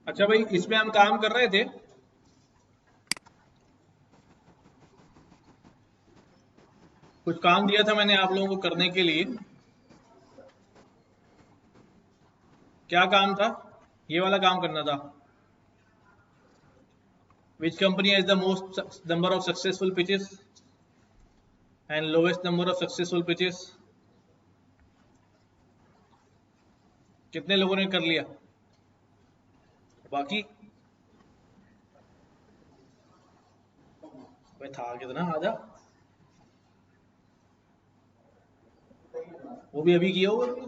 अच्छा भाई, इसमें हम काम कर रहे थे। कुछ काम दिया था मैंने आप लोगों को करने के लिए। क्या काम था? ये वाला काम करना था। विच company has the most number of successful pitches and lowest number of successful pitches? कितने लोगों ने कर लिया? बाकी भाई था कितना, आजा। वो भी अभी किया होगा तुमने?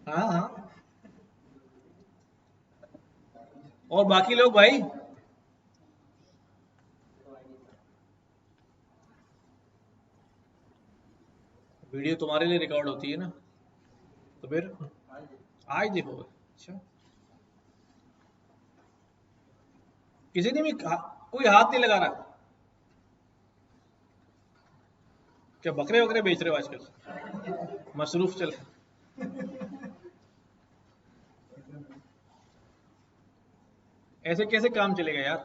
हाँ हाँ। और बाकी लोग भाई? वीडियो तुम्हारे लिए रिकॉर्ड होती है ना, तो फिर आज देखो। अच्छा, किसी ने भी कोई हाथ नहीं लगा रहा? क्या बकरे वकरे बेच रहे हो आजकल? मसरूफ चल। ऐसे कैसे काम चलेगा यार?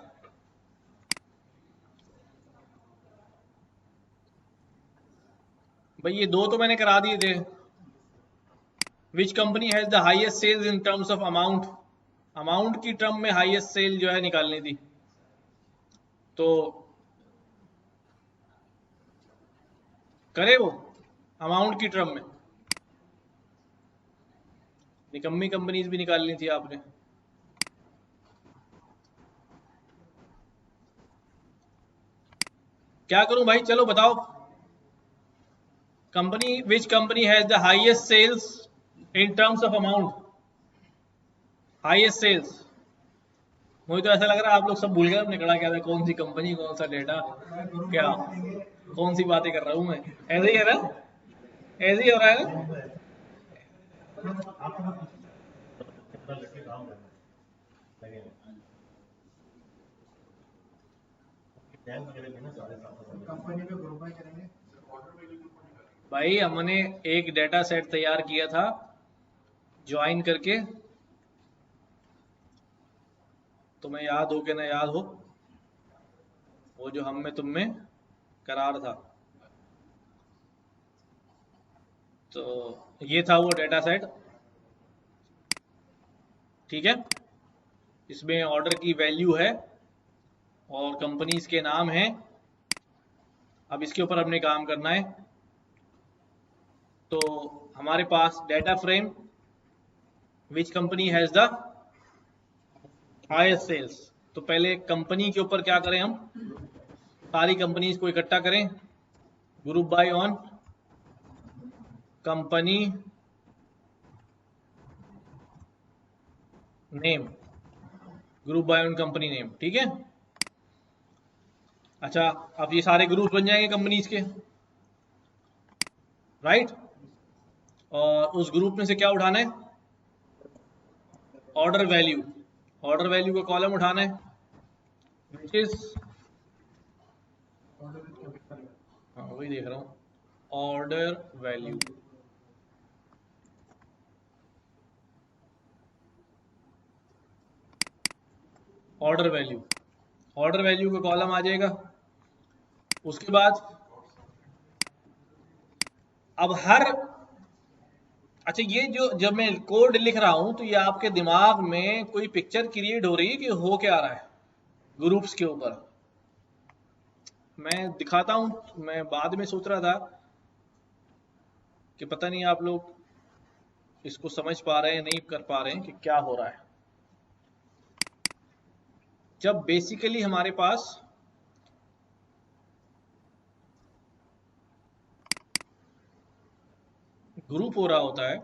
भाई ये दो तो मैंने करा दिए थे। Which company has the highest sales in terms of amount? Amount की टर्म में हाईएस्ट सेल जो है निकालनी थी, तो करे वो अमाउंट की टर्म में। निकम्मी कंपनीज भी निकालनी थी आपने। क्या करूं भाई, चलो बताओ। Company, which company has the highest sales in terms of amount? Highest sales. मुझे तो ऐसा लग रहा है आप लोग सब भूल गए अपने कड़ा क्या था, कौन सी कंपनी, कौन सा डेटा, क्या, कौन सी बातें कर रहा हूं मैं। ऐसे ही है ना? ऐसे ही हो रहा है ना? भाई हमने एक डेटा सेट तैयार किया था ज्वाइन करके, तुम्हें याद हो कि ना याद हो, वो जो हम में तुम में करार था। तो ये था वो डेटा सेट, ठीक है। इसमें ऑर्डर की वैल्यू है और कंपनीज के नाम हैं। अब इसके ऊपर हमने काम करना है। तो हमारे पास data frame, which company has the highest sales. तो पहले कंपनी के ऊपर क्या करें हम, सारी कंपनीज को इकट्ठा करें, group by on company name, group bye on company name, ठीक है। अच्छा, अब ये सारे ग्रुप बन जाएंगे कंपनीज के, राइट। और उस ग्रुप में से क्या उठाना है? Order value. ऑर्डर वैल्यू का कॉलम उठाना है, विच इज, हाँ वही देख रहा हूँ, order value. Order value, order value का कॉलम आ जाएगा। उसके बाद अब हर, अच्छा ये जो जब मैं कोड लिख रहा हूं तो ये आपके दिमाग में कोई पिक्चर क्रिएट हो रही है कि हो क्या रहा है ग्रुप्स के ऊपर? मैं दिखाता हूं। मैं बाद में सोच रहा था कि पता नहीं आप लोग इसको समझ पा रहे हैं नहीं कर पा रहे हैं कि क्या हो रहा है। जब बेसिकली हमारे पास ग्रुप हो रहा होता है,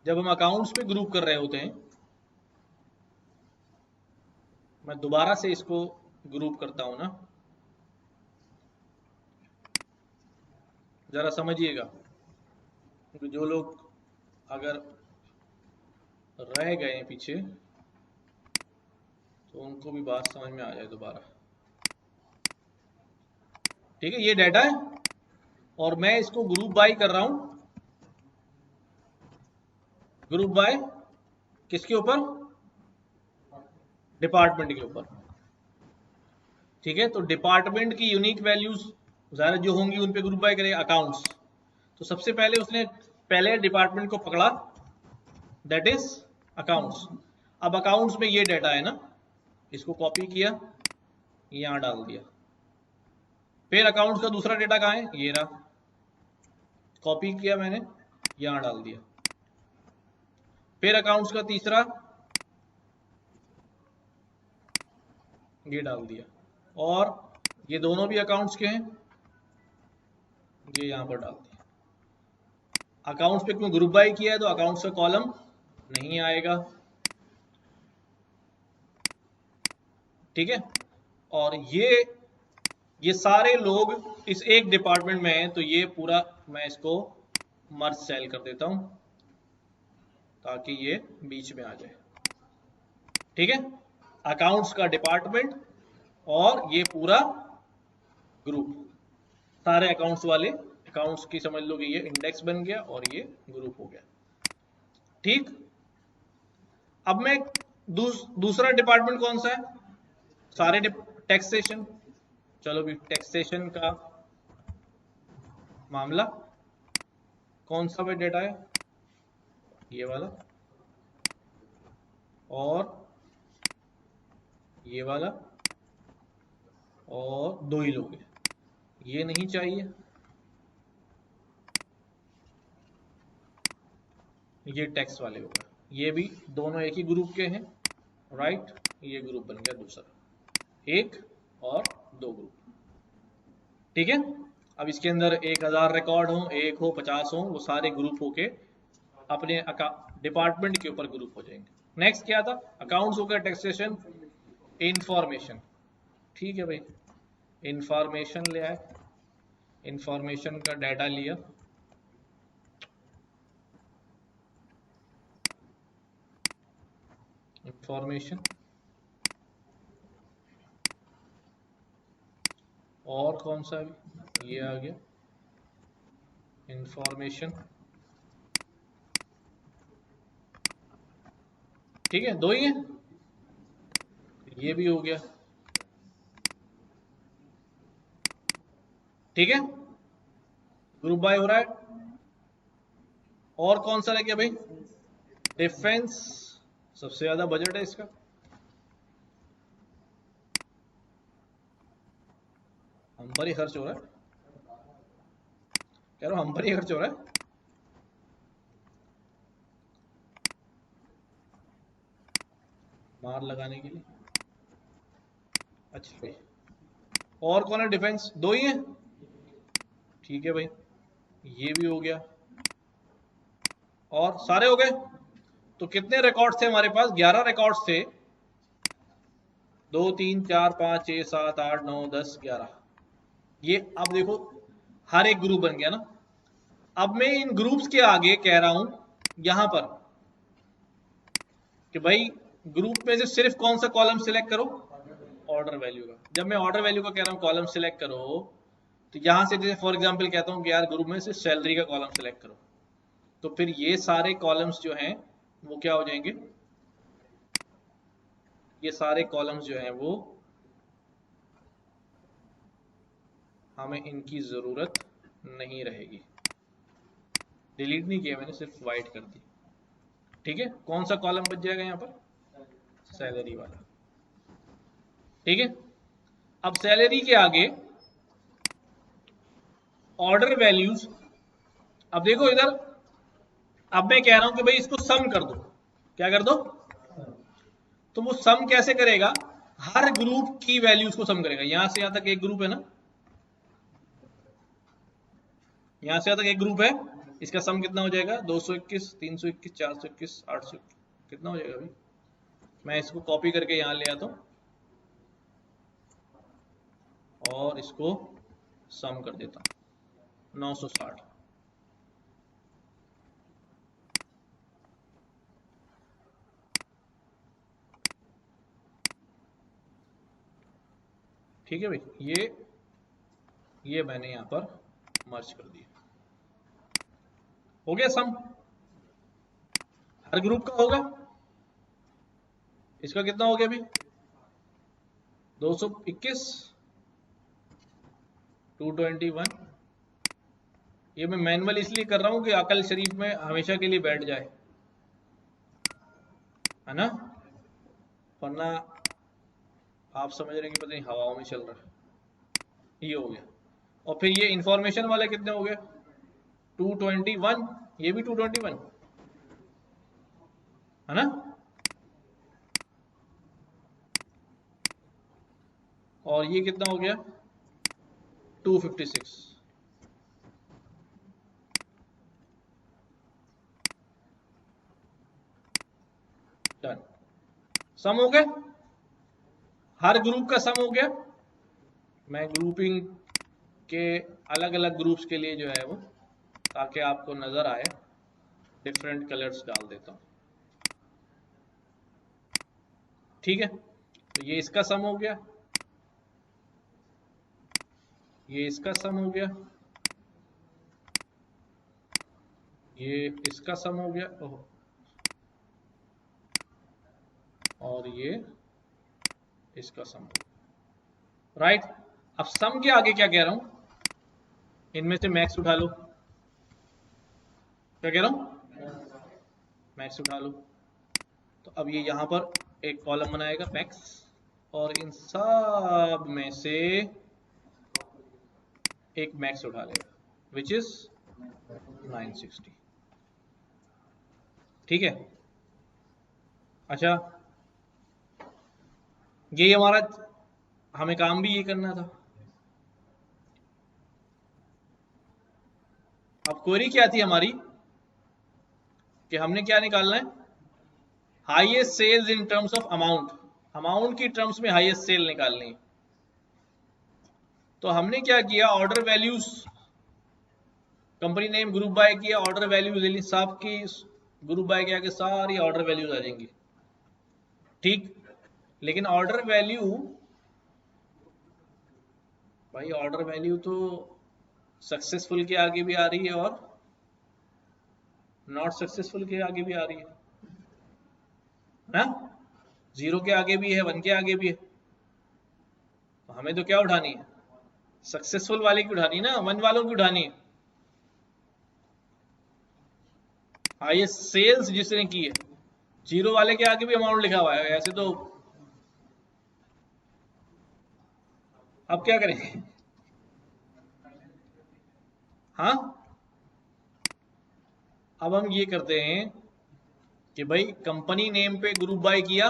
जब हम अकाउंट्स पे ग्रुप कर रहे होते हैं, मैं दोबारा से इसको ग्रुप करता हूं ना, जरा समझिएगा, क्योंकि जो लोग अगर रह गए हैं पीछे तो उनको भी बात समझ में आ जाए दोबारा। ठीक है, ये डाटा है और मैं इसको ग्रुप बाय कर रहा हूं, ग्रुप बाय किसके ऊपर, डिपार्टमेंट के ऊपर। ठीक है, तो डिपार्टमेंट की यूनिक वैल्यूज ज़ाहिर जो होंगी उन पे ग्रुप बाय करेगा अकाउंट्स। तो सबसे पहले उसने पहले डिपार्टमेंट को पकड़ा, दैट इज अकाउंट्स। अब अकाउंट्स में ये डाटा है ना, इसको कॉपी किया, यहां डाल दिया। फिर अकाउंट्स का दूसरा डेटा कहाँ है, ये रहा, कॉपी किया मैंने, यहां डाल दिया। फिर अकाउंट्स का तीसरा, ये डाल दिया। और ये दोनों भी अकाउंट्स के हैं, ये यहां पर डाल दिया। अकाउंट्स पे क्यों ग्रुप बाय किया है, तो अकाउंट्स का कॉलम नहीं आएगा। ठीक है, और ये सारे लोग इस एक डिपार्टमेंट में हैं, तो ये पूरा मैं इसको मर्ज सेल कर देता हूं ताकि ये बीच में आ जाए। ठीक है, अकाउंट्स का डिपार्टमेंट और ये पूरा ग्रुप, सारे अकाउंट्स वाले, अकाउंट्स की समझ लो कि ये इंडेक्स बन गया और ये ग्रुप हो गया। ठीक, अब मैं दूसरा डिपार्टमेंट कौन सा है, सारे टैक्सेशन। चलो भी टैक्सेशन का मामला, कौन सा भी डेटा है, ये वाला और ये वाला, और दो ही लोग हैं, ये नहीं चाहिए, ये टैक्स वाले होगा, ये भी दोनों एक ही ग्रुप के हैं, राइट। ये ग्रुप बन गया दूसरा, एक और दो ग्रुप। ठीक है, अब इसके अंदर 1000 रिकॉर्ड हो, एक हो, 50 हो, वो सारे ग्रुप होके अपने डिपार्टमेंट के ऊपर ग्रुप हो जाएंगे। नेक्स्ट क्या था, अकाउंट्स हो गया, टैक्सेशन, इंफॉर्मेशन। ठीक है भाई, इंफॉर्मेशन ले आए, इंफॉर्मेशन का डाटा लिया, इंफॉर्मेशन, और कौन सा भी, ये आ गया इंफॉर्मेशन। ठीक है, दो ही है, ये भी हो गया। ठीक है, ग्रुप बाय हो रहा है। और कौन सा रह गया भाई, डिफेंस, सबसे ज्यादा बजट है इसका, हम पर ही खर्च हो रहा है, कह रहा हूं हम पर ही खर्च हो रहा है। मार लगाने के लिए। अच्छा भाई, और कौन है डिफेंस, दो ही है। ठीक है भाई, ये भी हो गया, और सारे हो गए। तो कितने रिकॉर्ड थे हमारे पास, 11 रिकॉर्ड्स थे, 2 3 4 5 6 7 8 9 10 11। ये अब देखो हर एक ग्रुप बन गया ना। अब मैं इन ग्रुप्स के आगे कह रहा हूं यहां पर कि भाई ग्रुप में से सिर्फ कौन सा कॉलम सिलेक्ट करो, ऑर्डर वैल्यू का। जब मैं ऑर्डर वैल्यू का कह रहा हूं कॉलम सिलेक्ट करो, तो यहां से जैसे फॉर एग्जांपल कहता हूं कि यार ग्रुप में से सैलरी का कॉलम सिलेक्ट करो, तो फिर ये सारे कॉलम्स जो हैं वो क्या हो जाएंगे, ये सारे कॉलम्स जो हैं वो हमें इनकी जरूरत नहीं रहेगी। डिलीट नहीं किया मैंने, सिर्फ वाइट कर दी। ठीक है, कौन सा कॉलम बच जाएगा यहाँ पर, सैलरी वाला। ठीक है, अब सैलरी के आगे ऑर्डर वैल्यूज। अब देखो इधर, अब मैं कह रहा हूं कि भाई इसको सम कर दो, क्या कर दो, तो वो सम कैसे करेगा, हर ग्रुप की वैल्यूज को सम करेगा। यहां से यहां तक एक ग्रुप है ना, यहां से यहां तक एक ग्रुप है, इसका सम कितना हो जाएगा, 221 321 421 821, कितना हो जाएगा भाई। मैं इसको कॉपी करके यहां ले आता हूं और इसको सम कर देता हूं, 960। ठीक है भाई, ये मैंने यहां पर मर्ज कर दिया। हो गया सम, हर ग्रुप का होगा। इसका कितना हो गया अभी? 221, 221। ये मैं मैनुअल इसलिए कर रहा हूं कि अकल शरीफ में हमेशा के लिए बैठ जाए, है ना, वरना आप समझ रहे हैं कि पता नहीं हवाओं में चल रहा है। ये हो गया। और फिर ये इंफॉर्मेशन वाले कितने हो गए? 221, ये भी 221, है ना। और ये कितना हो गया? 256। डन, सम हो गए, हर ग्रुप का सम हो गया। मैं ग्रुपिंग के अलग अलग ग्रुप्स के लिए जो है वो, ताकि आपको नजर आए, डिफरेंट कलर्स डाल देता हूं। ठीक है, तो ये इसका सम हो गया, ये इसका सम हो गया, ये इसका सम हो गया, ओह, और ये इसका सम हो गया। राइट, अब सम के आगे क्या कह रहा हूं? इनमें से मैक्स उठा लो। क्या कह रहा हूं? मैक्स उठा लो। तो अब ये यहां पर एक कॉलम बनाएगा मैक्स, और इन सब में से एक मैक्स उठा लेगा, विच इज 960। ठीक है, अच्छा, ये हमारा, हमें काम भी ये करना था। अब क्वेरी क्या थी हमारी, कि हमने क्या निकालना है? Highest sales in terms of amount, amount की टर्म्स में हाईएस्ट सेल निकालनी है। तो हमने क्या किया, order values, company name group by किया, ऑर्डर वैल्यूज ले ली, सबकी ग्रुप बाय के आगे सारी ऑर्डर वैल्यूज आ जाएंगी। ठीक, लेकिन ऑर्डर वैल्यू, भाई ऑर्डर वैल्यू तो सक्सेसफुल के आगे भी आ रही है और नॉट सक्सेसफुल के आगे भी आ रही है ना, 0 के आगे भी है, 1 के आगे भी है। तो हमें तो क्या उठानी है? सक्सेसफुल वाले की उठानी है ना, 1 वालों की उठानी है। हाईएस्ट सेल्स जिसने की है, 0 वाले के आगे भी अमाउंट लिखा हुआ है, ऐसे तो अब क्या करेंगे? हाँ, अब हम ये करते हैं कि भाई कंपनी नेम पे ग्रुप बाय किया,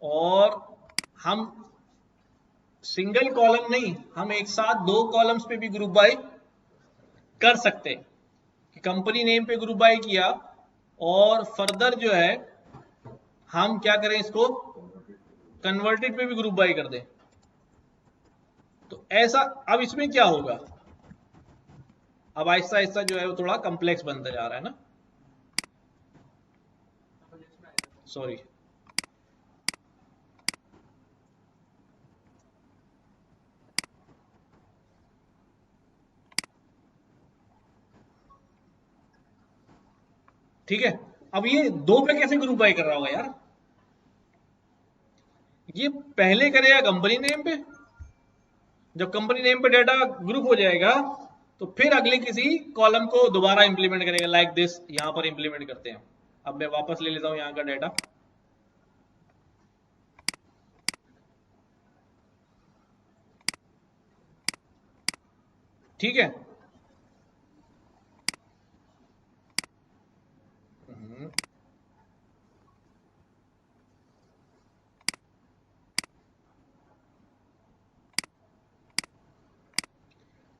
और हम सिंगल कॉलम नहीं, हम एक साथ 2 कॉलम्स पे भी ग्रुप बाय कर सकते हैं। कि कंपनी नेम पे ग्रुप बाय किया, और फर्दर जो है हम क्या करें, इसको कन्वर्टेड पे भी ग्रुप बाय कर दें। तो ऐसा, अब इसमें क्या होगा, अब आहिस्ता आहिस्ता जो है वो थोड़ा कॉम्प्लेक्स बनता जा रहा है ना, सॉरी। ठीक है, अब ये 2 पे कैसे ग्रुप बाय कर रहा होगा यार? ये पहले करेगा कंपनी नेम पे, जब कंपनी नेम पे डाटा ग्रुप हो जाएगा तो फिर अगले किसी कॉलम को दोबारा इंप्लीमेंट करेगा, लाइक दिस, यहां पर इंप्लीमेंट करते हैं। अब मैं वापस ले लेता हूं यहां का डाटा। ठीक है,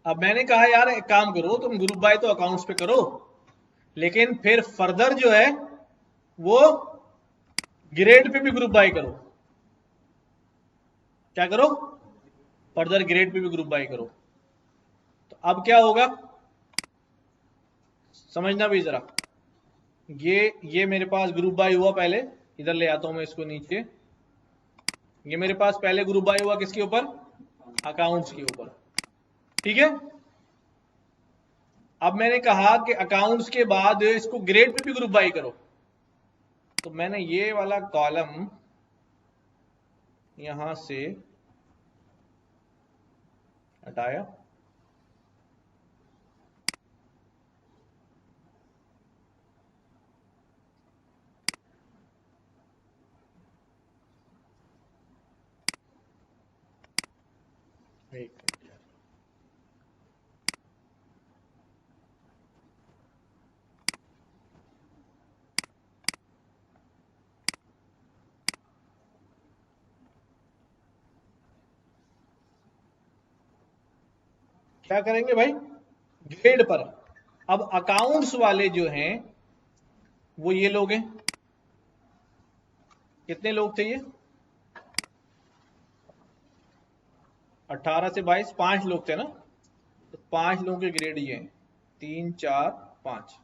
अब मैंने कहा यार एक काम करो, तुम ग्रुप बाय तो अकाउंट्स पे करो, लेकिन फिर फर्दर जो है वो ग्रेड पे भी ग्रुप बाय करो। क्या करो? फर्दर ग्रेड पे भी ग्रुप बाय करो। तो अब क्या होगा, समझना भी जरा। ये मेरे पास ग्रुप बाय हुआ, पहले इधर ले आता हूं मैं इसको नीचे। ये मेरे पास पहले ग्रुप बाय हुआ किसके ऊपर? अकाउंट्स के ऊपर। ठीक है, अब मैंने कहा कि अकाउंट्स के बाद इसको ग्रेड पे भी ग्रुप बाय करो, तो मैंने ये वाला कॉलम यहां से हटाया, क्या करेंगे भाई, ग्रेड पर। अब अकाउंट्स वाले जो हैं वो ये लोग हैं, कितने लोग थे ये, 18 से 22, 5 लोग थे ना, तो 5 लोगों के ग्रेड ये हैं, 3 4 5।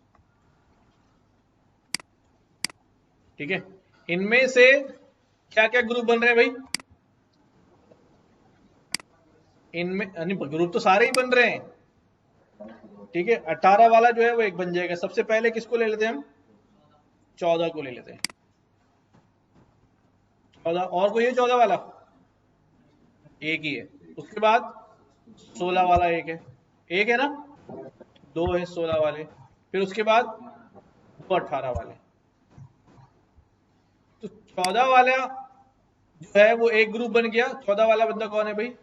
ठीक है, इनमें से क्या क्या ग्रुप बन रहे हैं भाई, इनमें ग्रुप तो सारे ही बन रहे हैं। ठीक है, 18 वाला जो है वो एक बन जाएगा। सबसे पहले किसको ले लेते हैं हम, 14 को ले लेते हैं। 14, और कोई है 14 वाला, एक ही है। उसके बाद 16 वाला एक है ना, 2 है 16 वाले। फिर उसके बाद 2 18 वाले। तो 14 वाला जो है वो एक ग्रुप बन गया। 14 वाला बंदा कौन है भाई,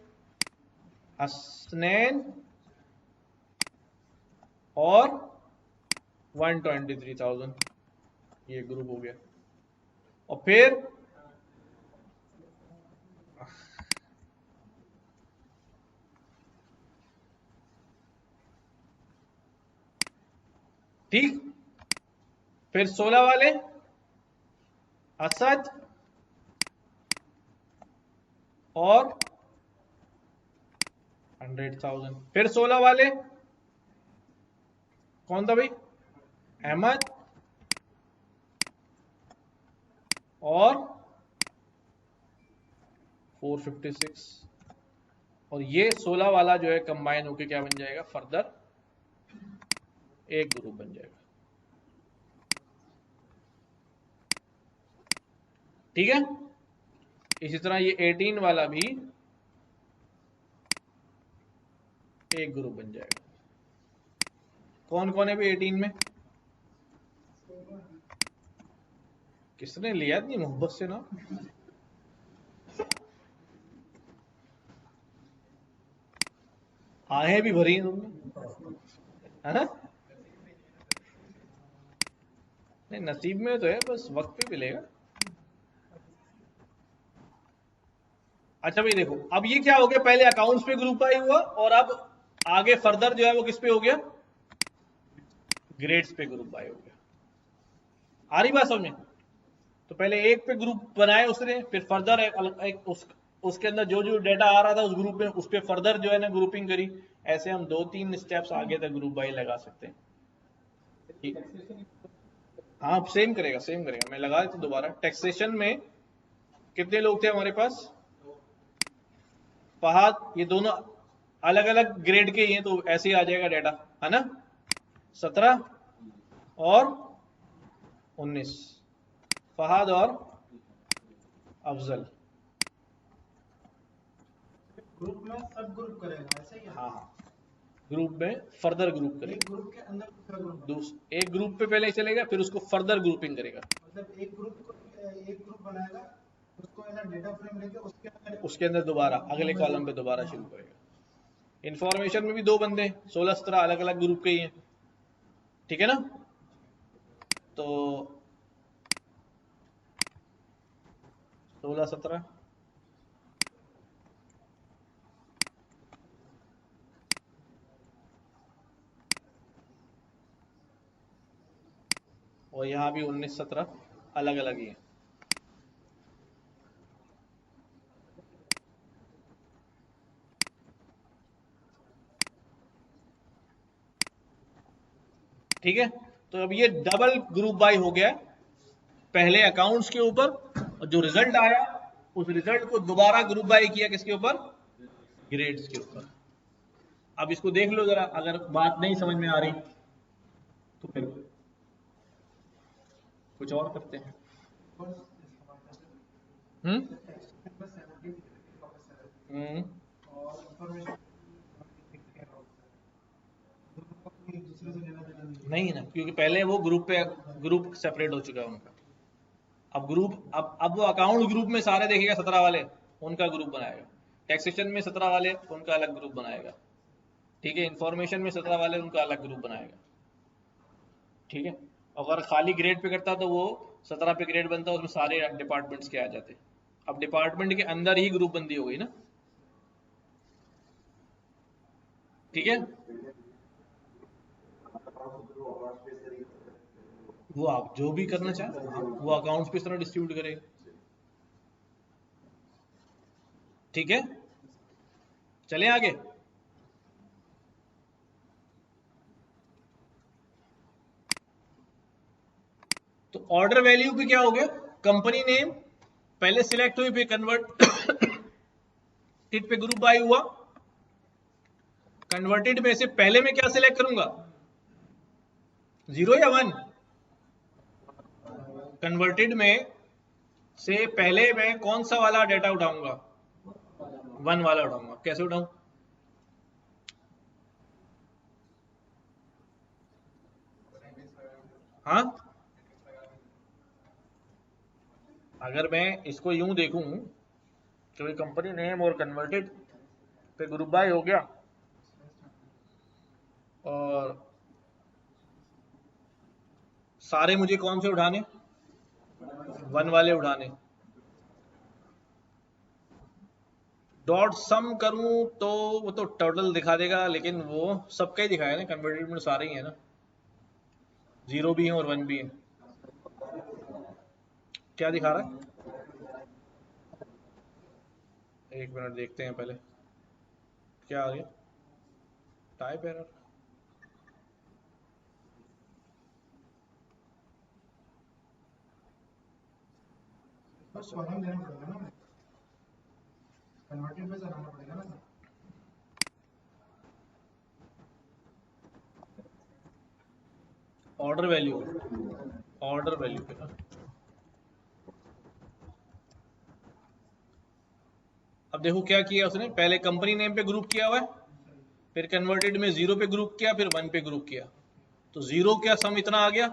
हसनैन और 123,000, ये ग्रुप हो गया। और फिर ठीक, फिर 16 वाले असद और 100,000। फिर 16 वाले कौन था भाई, अहमद और 456। और ये 16 वाला जो है कंबाइन होके क्या बन जाएगा, फर्दर एक ग्रुप बन जाएगा। ठीक है, इसी तरह ये 18 वाला भी एक ग्रुप बन जाएगा। कौन कौन है भी 18 में, किसने लिया इतनी मोहब्बत से ना, आहें भी भरी हैं तुमने, है ना। नहीं, नसीब में तो है, बस वक्त पे मिलेगा। अच्छा भाई देखो, अब ये क्या हो गया, पहले अकाउंट्स पे ग्रुप आई हुआ, और अब आगे फर्दर जो है वो किस पे हो गया, ग्रेड्स पे ग्रुप आई हो गया। आ रही बात समझ में। तो पहले एक पे ग्रुप बनाए उसने, फिर फर्दर उसके अंदर जो जो डेटा आ रहा था उस ग्रुप में, उस पर फर्दर जो है ना ग्रुपिंग करी। ऐसे हम 2-3 स्टेप्स आगे तक ग्रुप बाई लगा सकते हैं। हाँ, सेम करेगा, सेम करेगा। मैं लगा देता दोबारा। टैक्सेशन में कितने लोग थे हमारे पास, फहद, ये दोनों अलग अलग ग्रेड के ही हैं, तो ऐसे ही आ जाएगा डेटा, है ना। 17 और 19, फहद और अफजल। ग्रुप में सब ग्रुप करेगा, ऐसा ही है। हाँ हाँ, ग्रुप में फर्दर ग्रुप करेगा, एक ग्रुप के अंदर दूसरा ग्रुप, एक ग्रुप पे पहले चलेगा, फिर उसको फर्दर ग्रुपिंग करेगा। मतलब एक ग्रुप बनाएगा, उसको है ना डेटा फ्रेम लेके उसके अंदर दोबारा अगले कॉलम पे दोबारा शुरू करेगा। इंफॉर्मेशन में भी 2 बंदे 16-17 अलग अलग ग्रुप के ही हैं। ठीक है ना, तो 16-17 और यहाँ भी 19-17 अलग अलग ही है। ठीक है, तो अब ये डबल ग्रुप बाय हो गया, पहले अकाउंट्स के ऊपर, और जो रिजल्ट आया उस रिजल्ट को दोबारा ग्रुप बाय किया किसके ऊपर, ग्रेड्स के ऊपर। अब इसको देख लो जरा, अगर बात नहीं समझ में आ रही तो फिर कुछ और करते हैं। हम्म नहीं ना, क्योंकि पहले वो ग्रुप सेपरेट हो चुका है उनका। अब वो अकाउंट ग्रुप में सारे देखेगा 17 वाले, उनका ग्रुप बनाएगा। टैक्सेशन में 17 वाले, उनका अलग ग्रुप बनाएगा। ठीक है, इंफॉर्मेशन में 17 वाले, उनका अलग ग्रुप बनाएगा। ठीक है, अगर खाली ग्रेड पे करता तो वो 17 पे ग्रेड बनता, उसमें सारे डिपार्टमेंट्स के आ जाते। अब डिपार्टमेंट के अंदर ही ग्रुप बंदी हो गई ना। ठीक है, वो आप जो भी करना चाहे वो अकाउंट्स पे इस तरह डिस्ट्रीब्यूट करेगा। ठीक है, चले आगे। तो ऑर्डर वैल्यू पे क्या हो गया, कंपनी नेम पहले सिलेक्ट हुई, फिर कन्वर्ट टिट पे ग्रुप बाय हुआ। कन्वर्टेड में से पहले मैं क्या सिलेक्ट करूंगा, 0 या 1? कन्वर्टेड में से पहले मैं कौन सा वाला डेटा उठाऊंगा, 1 वाला उठाऊंगा। कैसे उठाऊं, हाँ, अगर मैं इसको यूं देखूं कि भाई कंपनी नेम और कन्वर्टेड पे ग्रुप बाय हो गया, और सारे मुझे कौन से उठाने, 1 वाले उठाने। डॉट सम करूं तो वो तो टोटल दिखा देगा, लेकिन वो सबका ही दिखाया ना, कन्वर्टेड में सारे ही है ना, 0 भी है और 1 भी है। क्या दिखा रहा है, एक मिनट देखते हैं पहले क्या आ गया, टाइप एरर। बस कॉलम देना पड़ेगा ना, कन्वर्टेड पे चलाना पड़ेगा ना। ऑर्डर वैल्यू पे ना, अब देखो क्या किया उसने, पहले कंपनी नेम पे ग्रुप किया हुआ है, फिर कन्वर्टेड में 0 पे ग्रुप किया, फिर 1 पे ग्रुप किया। तो 0 का सम इतना आ गया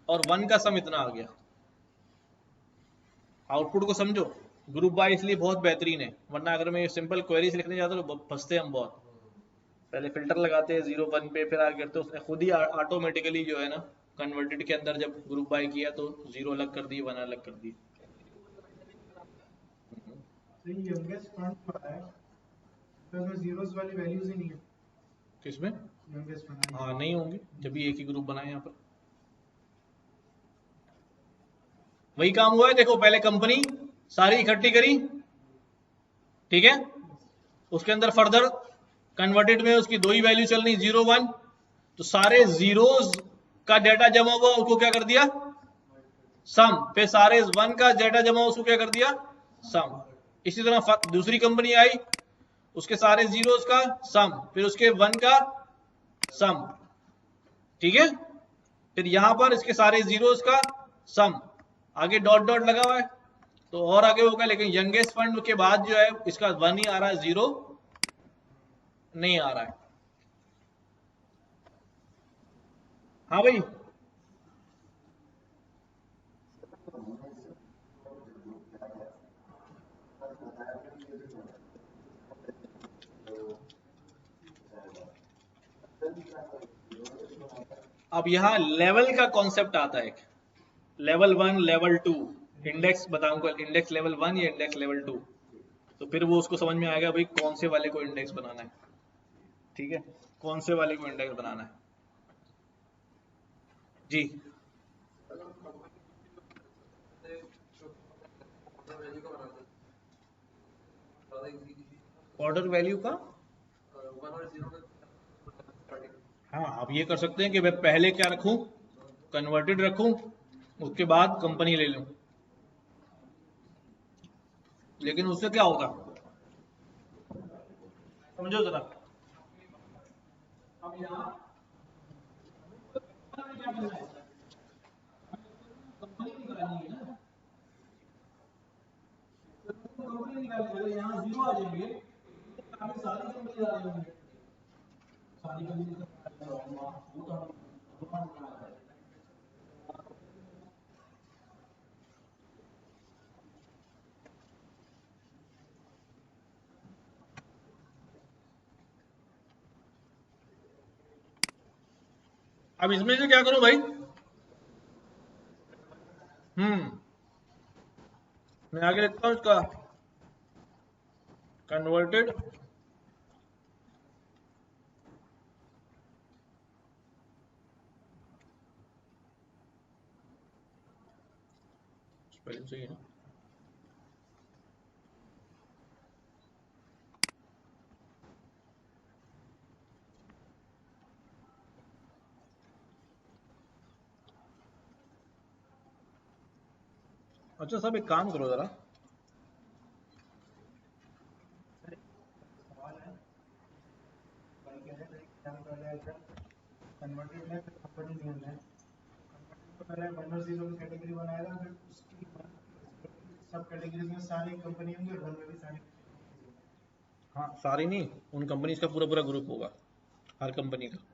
और 1 का सम इतना आ गया। आउटपुट को समझो, ग्रुप बाय इसलिए बहुत बेहतरीन है, वरना अगर मैं सिंपल क्वेरीज लिखने जाता तो फंसते हम बहुत। पहले फिल्टर लगाते हैं 0 1 पे, फिर आगे करते उसने खुद ही ऑटोमेटिकली जो है ना, कन्वर्टेड के अंदर जब ग्रुप बाय किया तो 0 अलग कर दिए, 1 अलग कर दिए। तो ये यंगेस्ट फंड वाला है, तो इसमें जीरोस वाली वैल्यूज ही नहीं है। किसमें, यंगेस्ट फंड, हाँ नहीं होंगे, जब भी एक ही ग्रुप बनाए यहाँ पर। वही काम हुआ है, देखो पहले कंपनी सारी इकट्ठी करी, ठीक है, उसके अंदर फर्दर कन्वर्टेड में उसकी 2 ही वैल्यू चलनी, 0 1। तो सारे जीरोस का डेटा जमा हुआ, उसको क्या कर दिया, सम। फिर सारे 1 का डेटा जमा हुआ, उसको क्या कर दिया, सम। इसी तरह दूसरी कंपनी आई, उसके सारे जीरोस का सम, फिर उसके 1 का सम। ठीक है, फिर यहां पर इसके सारे जीरोस का सम, आगे डॉट डॉट लगा हुआ है तो और आगे होगा, लेकिन यंगेस्ट फंड के बाद जो है इसका 1 ही आ रहा है, 0 नहीं आ रहा है। हाँ भाई, अब यहां लेवल का कॉन्सेप्ट आता है, एक लेवल 1 लेवल 2, इंडेक्स बताऊंगा, इंडेक्स लेवल 1 या इंडेक्स लेवल 2, तो फिर वो उसको समझ में आएगा भाई कौन से वाले को इंडेक्स बनाना है। ठीक है, कौन से वाले को इंडेक्स बनाना है जी। ऑर्डर वैल्यू का, हाँ आप ये कर सकते हैं कि मैं पहले क्या रखूं, कन्वर्टेड रखूं, उसके बाद कंपनी ले लूं। लेकिन उससे क्या होगा, समझो जरा। अब यहाँ क्या करना है, कंपनी निकालनी है ना, कंपनी निकालनी है, यहाँ जीरो आ जाएंगे, सारी कंपनी आ जाएंगे, सारी कंपनी अब इसमें से क्या करूं भाई? मैं आगे लिखता हूं इसका कन्वर्टेड स्पेलिंग सही है ना? अच्छा सब एक काम करो जरा, कन्वर्टेड है, कंपनी नेम है, तो पहले 1 और 0 की कैटेगरी बनाएगा, फिर उसकी सब कैटेगरीज में सारी कंपनी होंगी और 1 में भी सारी। हाँ सारी नहीं, उन कंपनीज का पूरा पूरा ग्रुप होगा, हर कंपनी का।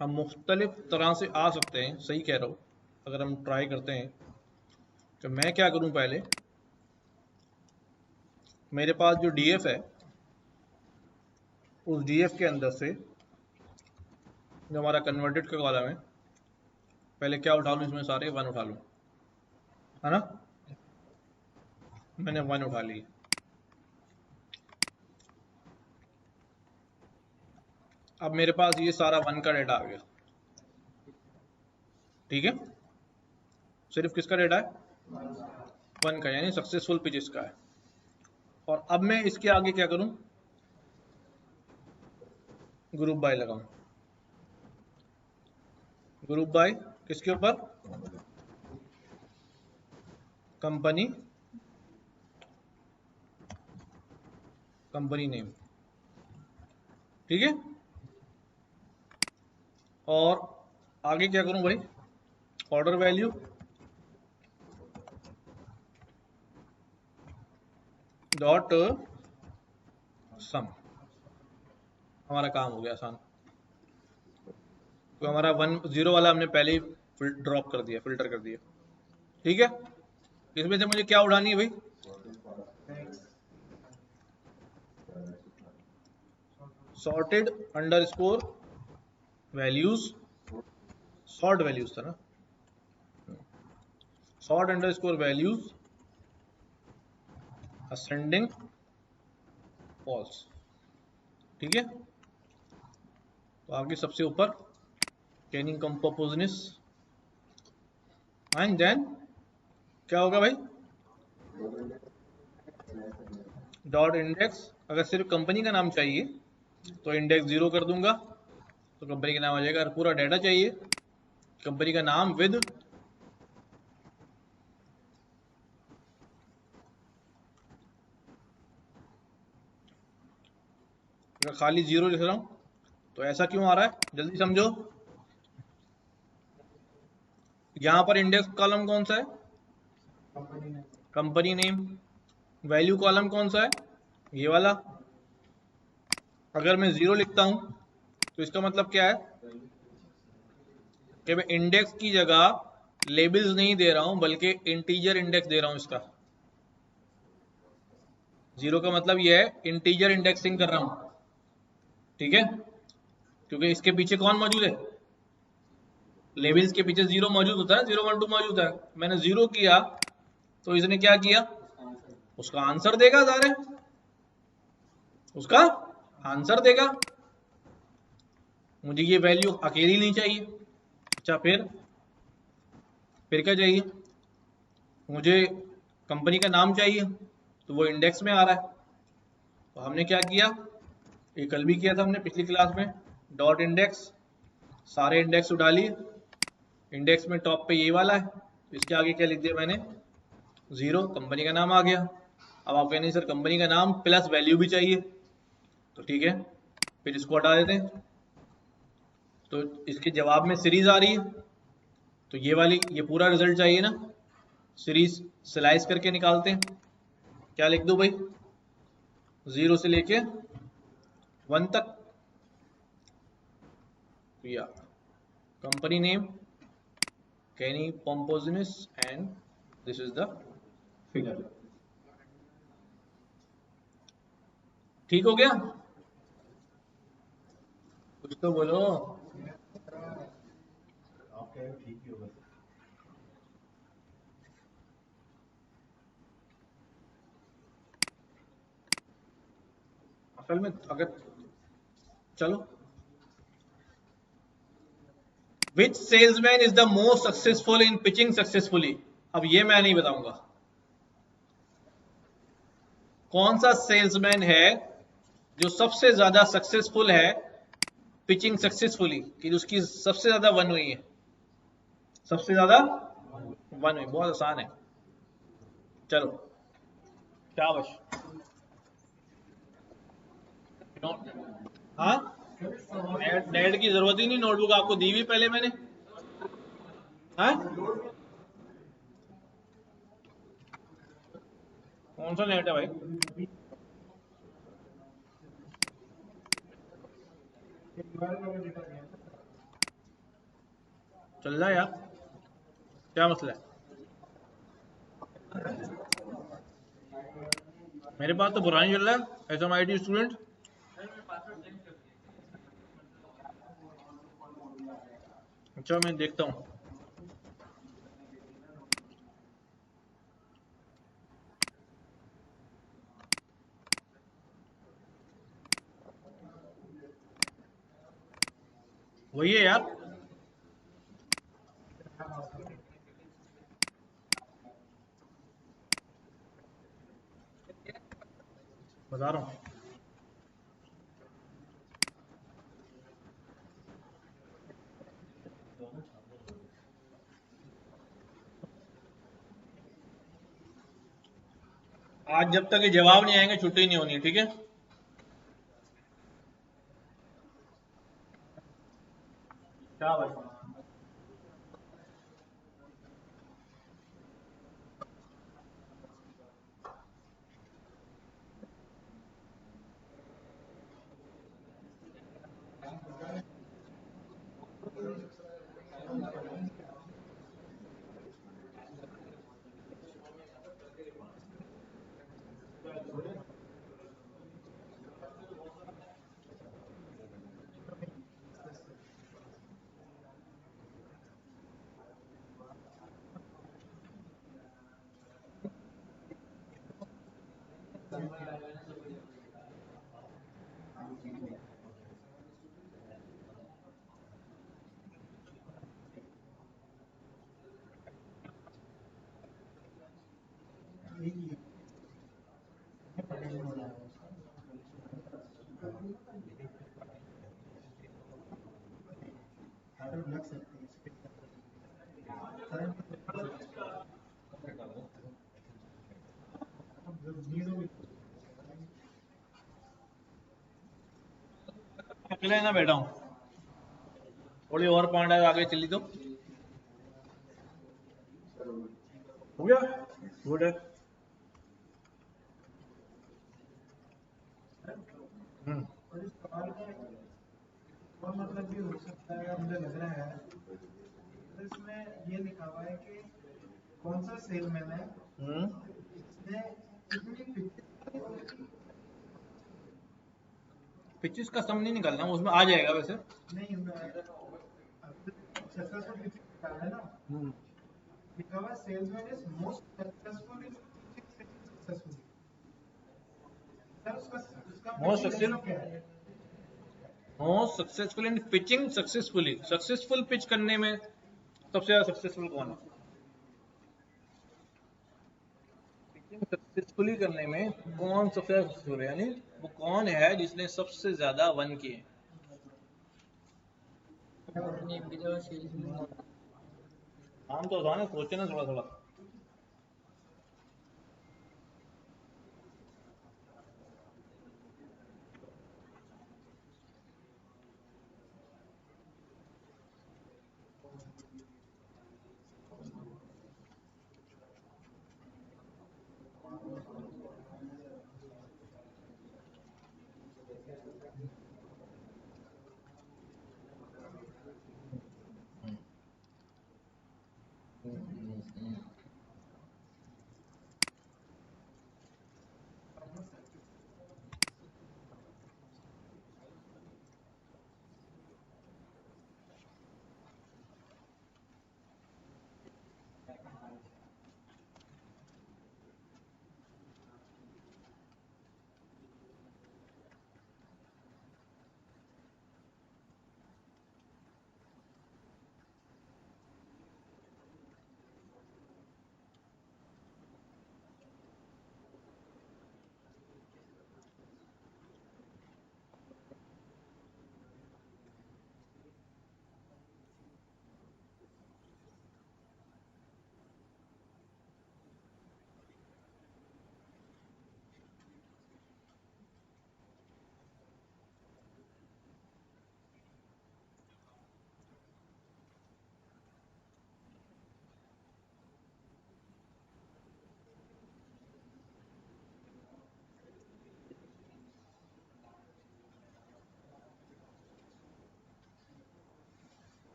हम मुख्तलिफ तरह से आ सकते हैं, सही कह रहा हूँ, अगर हम ट्राई करते हैं। तो मैं क्या करूं, पहले मेरे पास जो डीएफ है, उस डीएफ के अंदर से जो हमारा कन्वर्टेड का कॉलम है, पहले क्या उठा लूं, इसमें सारे 1 उठा लूं, है ना? मैंने 1 उठा ली। अब मेरे पास ये सारा 1 का डेटा आ गया, ठीक है? सिर्फ किसका डेटा है? 1 का, यानी सक्सेसफुल पेजेस का है। और अब मैं इसके आगे क्या करूं, ग्रुप बाय लगाऊं। ग्रुप बाय किसके ऊपर? कंपनी, कंपनी नेम, ठीक है? और आगे क्या करूं भाई, ऑर्डर वैल्यू डॉट सम। हमारा काम हो गया आसान, तो हमारा 1 0 वाला हमने पहले ही ड्रॉप कर दिया, फिल्टर कर दिया, ठीक है? इसमें से मुझे क्या उड़ानी है भाई? Sorted underscore values, sort values था ना, sort underscore values ascending false, ठीक है? तो आगे सबसे ऊपर कैनिंग कंपोजिनिस, एंड देन क्या होगा भाई? Dot index. अगर सिर्फ कंपनी का नाम चाहिए तो इंडेक्स 0 कर दूंगा, तो कंपनी का नाम आ जाएगा। अगर पूरा डाटा चाहिए, कंपनी का नाम विद अगर खाली 0 लिख रहा हूं तो ऐसा क्यों आ रहा है, जल्दी समझो। यहां पर इंडेक्स कॉलम कौन सा है? Company name. वैल्यू कॉलम कौन सा है? ये वाला। अगर मैं 0 लिखता हूं तो इसका मतलब क्या है कि मैं इंडेक्स की जगह लेबल्स नहीं दे रहा हूं, बल्कि इंटीजर इंडेक्स दे रहा हूं इसका। 0 का मतलब यह है इंटीजर इंडेक्सिंग कर रहा हूं, ठीक है? क्योंकि इसके पीछे कौन मौजूद है? लेबल्स के पीछे 0 मौजूद होता है, 0 1 2 मौजूद है। मैंने 0 किया तो इसने क्या किया? उसका आंसर देगा, सारे उसका आंसर देगा। मुझे ये वैल्यू अकेली नहीं चाहिए। अच्छा, फिर क्या चाहिए? मुझे कंपनी का नाम चाहिए, तो वो इंडेक्स में आ रहा है। तो हमने क्या किया, ये कल भी किया था हमने पिछली क्लास में, डॉट इंडेक्स सारे इंडेक्स उठा लिए, इंडेक्स में टॉप पे ये वाला है, इसके आगे क्या लिख दिया मैंने, 0, कंपनी का नाम आ गया। अब आप कहेंगे सर कंपनी का नाम प्लस वैल्यू भी चाहिए, तो ठीक है, फिर इसको हटा देते हैं। तो इसके जवाब में सीरीज आ रही है, तो ये पूरा रिजल्ट चाहिए ना, सीरीज स्लाइस करके निकालते हैं। क्या लिख दो भाई, 0 से लेके 1 तक, या कंपनी नेम कैनी पोम्पोजिनस and this is the figure. ठीक हो गया, कुछ तो बोलो। आप कह रहे हो ठीक ही होगा। असल में अगर चलो, which salesman is the most successful in pitching successfully, अब ये मैं नहीं बताऊंगा। कौन सा सेल्समैन है जो सबसे ज्यादा सक्सेसफुल है पिचिंग सक्सेसफुली, कि उसकी सबसे ज्यादा वन हुई है, सबसे ज्यादा वन हुई, बहुत आसान है। चलो शाबाश। हाँ, नेट की जरूरत ही नहीं, नोटबुक आपको दी हुई पहले मैंने। हाँ, कौन सा नेट है भाई, चल रहा है यार, क्या मसला है? मेरे पास तो पुरानी चल रहा है, SMIT स्टूडेंट। अच्छा मैं देखता हूँ। वही है यार, बता रहा हूँ। आज जब तक ये जवाब नहीं आएंगे छुट्टी नहीं होनी, ठीक है? क्या भाई, लग सकती है। अकेले ना बैठा हूँ, थोड़ी और पॉइंट आगे चली तो हो गया, गुड है। और इस सवाल का और मतलब भी हो सकता है, मुझे लग रहा है तो इसमें ये लिखा हुआ है कि कौन सा सेलमैन है जिसने कितनी पिचेस का सम नहीं निकालना, उसमें आ जाएगा वैसे। नहीं सक्सेसफुल पिचिंग निकाला है ना, लिखा हुआ salesman is most successful in successfully. Sir उसका उसका मोस्ट पिचिंग रेशियो सक्सेसफुल, क्या है? Most successful in pitching successfully, successful pitch करने में सबसे ज्यादा सक्सेसफुल कौन है? पिचिंग सक्सेसफुली करने में कौन सबसे ज्यादा सक्सेसफुल है, यानी वो कौन है जिसने सबसे ज्यादा वन किए? अपनी एक भी जगह सेल्स में काम तो होता है, सोचे ना थोड़ा थोड़ा।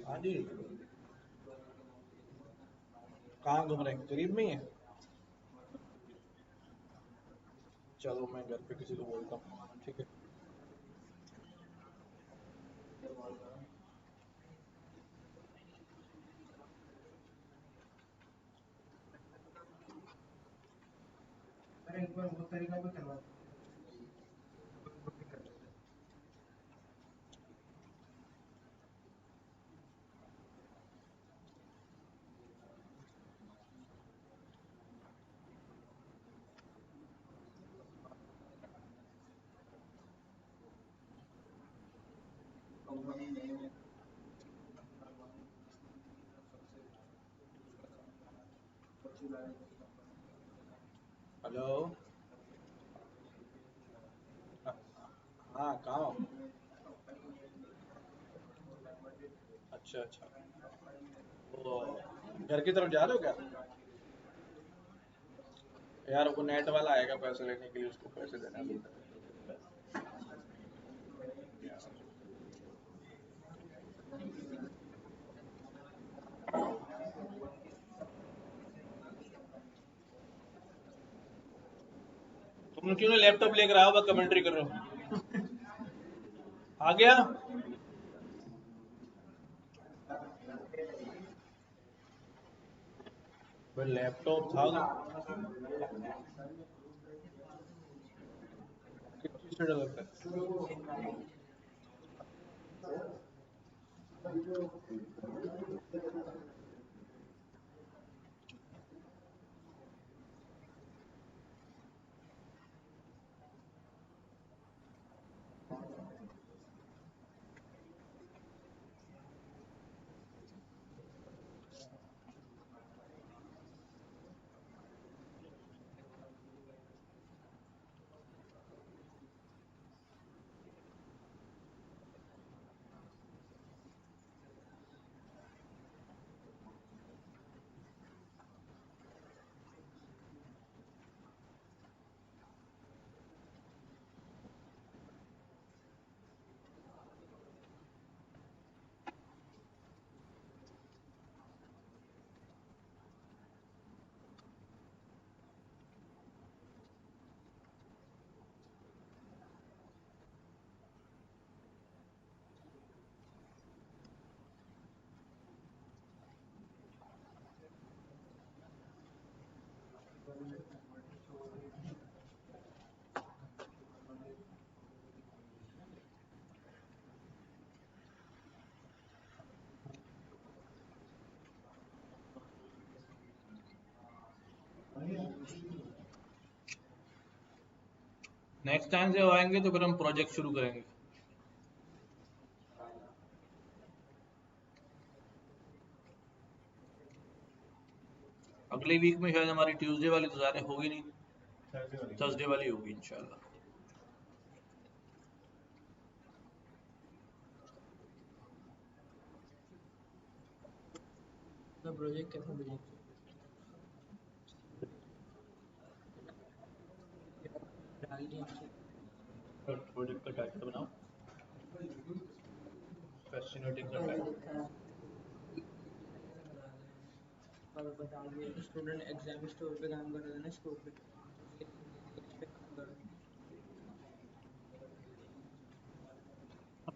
हाँ जी, कहाँ घूम रहे हैं, करीब में ही है? चलो मैं घर पे किसी को बोलता हूँ, ठीक है। अरे एक बार वो तरीका भी करवा हेलो। हाँ कहाँ हो? अच्छा अच्छा, वो घर की तरफ जा रहे हो क्या? यार वो नेट वाला आएगा पैसे लेने के लिए, उसको पैसे देना है। तुम क्यों नहीं लैपटॉप लेकर आओ, बस कमेंट्री कर रहे हो। आ गया? भाई लैपटॉप था किस चीज से डर लगता है? नेक्स्ट टाइम से आएंगे तो फिर हम प्रोजेक्ट शुरू करेंगे। अगले वीक में शायद हमारी ट्यूसडे वाली तो ज़्यादा होगी नहीं, थर्सडे वाली होगी इंशाल्लाह। प्रोजेक्ट कैसा प्रोजेक्ट का टाइटल बनाओ, फैसिनेटिंग का टाइटल। और बता दिए स्टूडेंट एग्जाम स्टोर पे काम कर रहे हैं ना, स्टोर पे काम कर रहे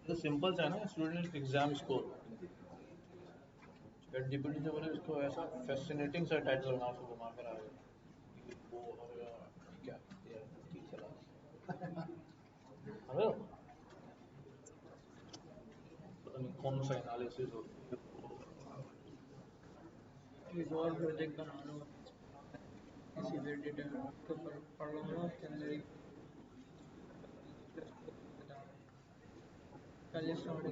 तो सिंपल सा है ना, स्टूडेंट एग्जाम स्कोर। डीपीटी से बोले इसको ऐसा फैसिनेटिंग सा टाइटल बना, उसको घुमा कर आएगा वो और क्या चला पता नहीं कौन सा एनालिसिस हो। एक और प्रोजेक्ट बना लो, किसी भी डेटा के ऊपर पढ़ लो ना, उसके अंदर एक कल स्टार्ट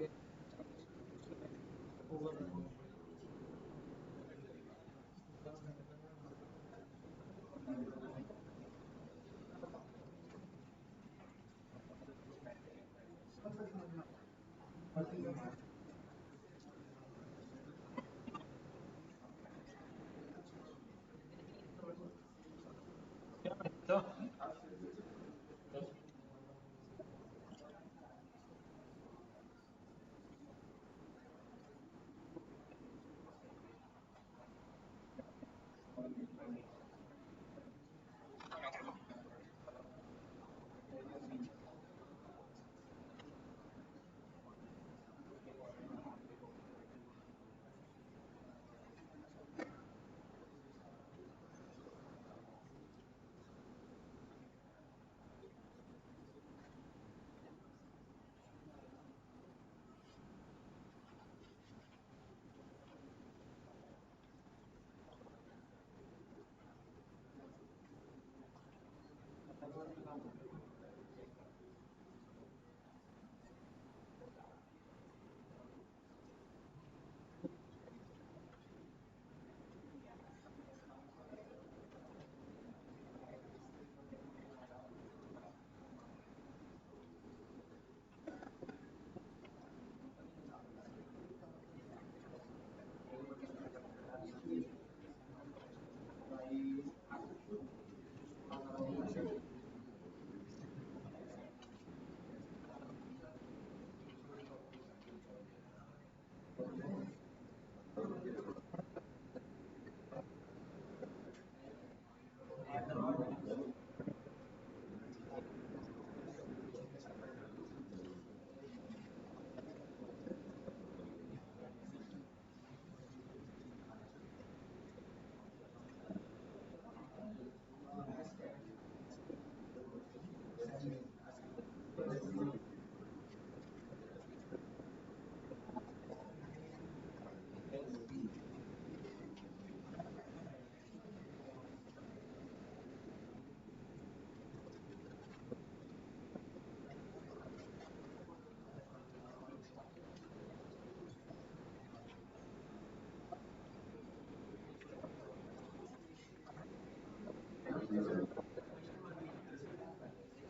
ओवर क्या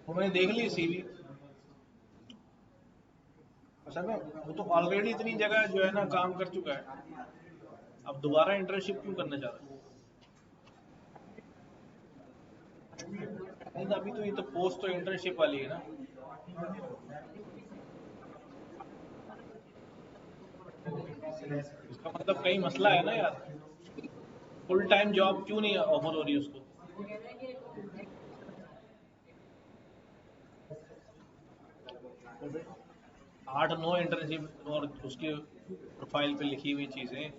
वो मैंने देख ली सीवी। असल में वो तो ऑलरेडी इतनी जगह जो है ना काम कर चुका है, अब दोबारा इंटर्नशिप क्यों करना चाह रहा है? नहीं, अभी तो ये तो पोस्ट तो इंटर्नशिप वाली है ना, इसका मतलब कहीं मसला है ना यार। फुल टाइम जॉब क्यों नहीं ऑफर हो रही है उसको? 8-9 इंटर्नशिप और उसके प्रोफाइल पे लिखी हुई चीजें,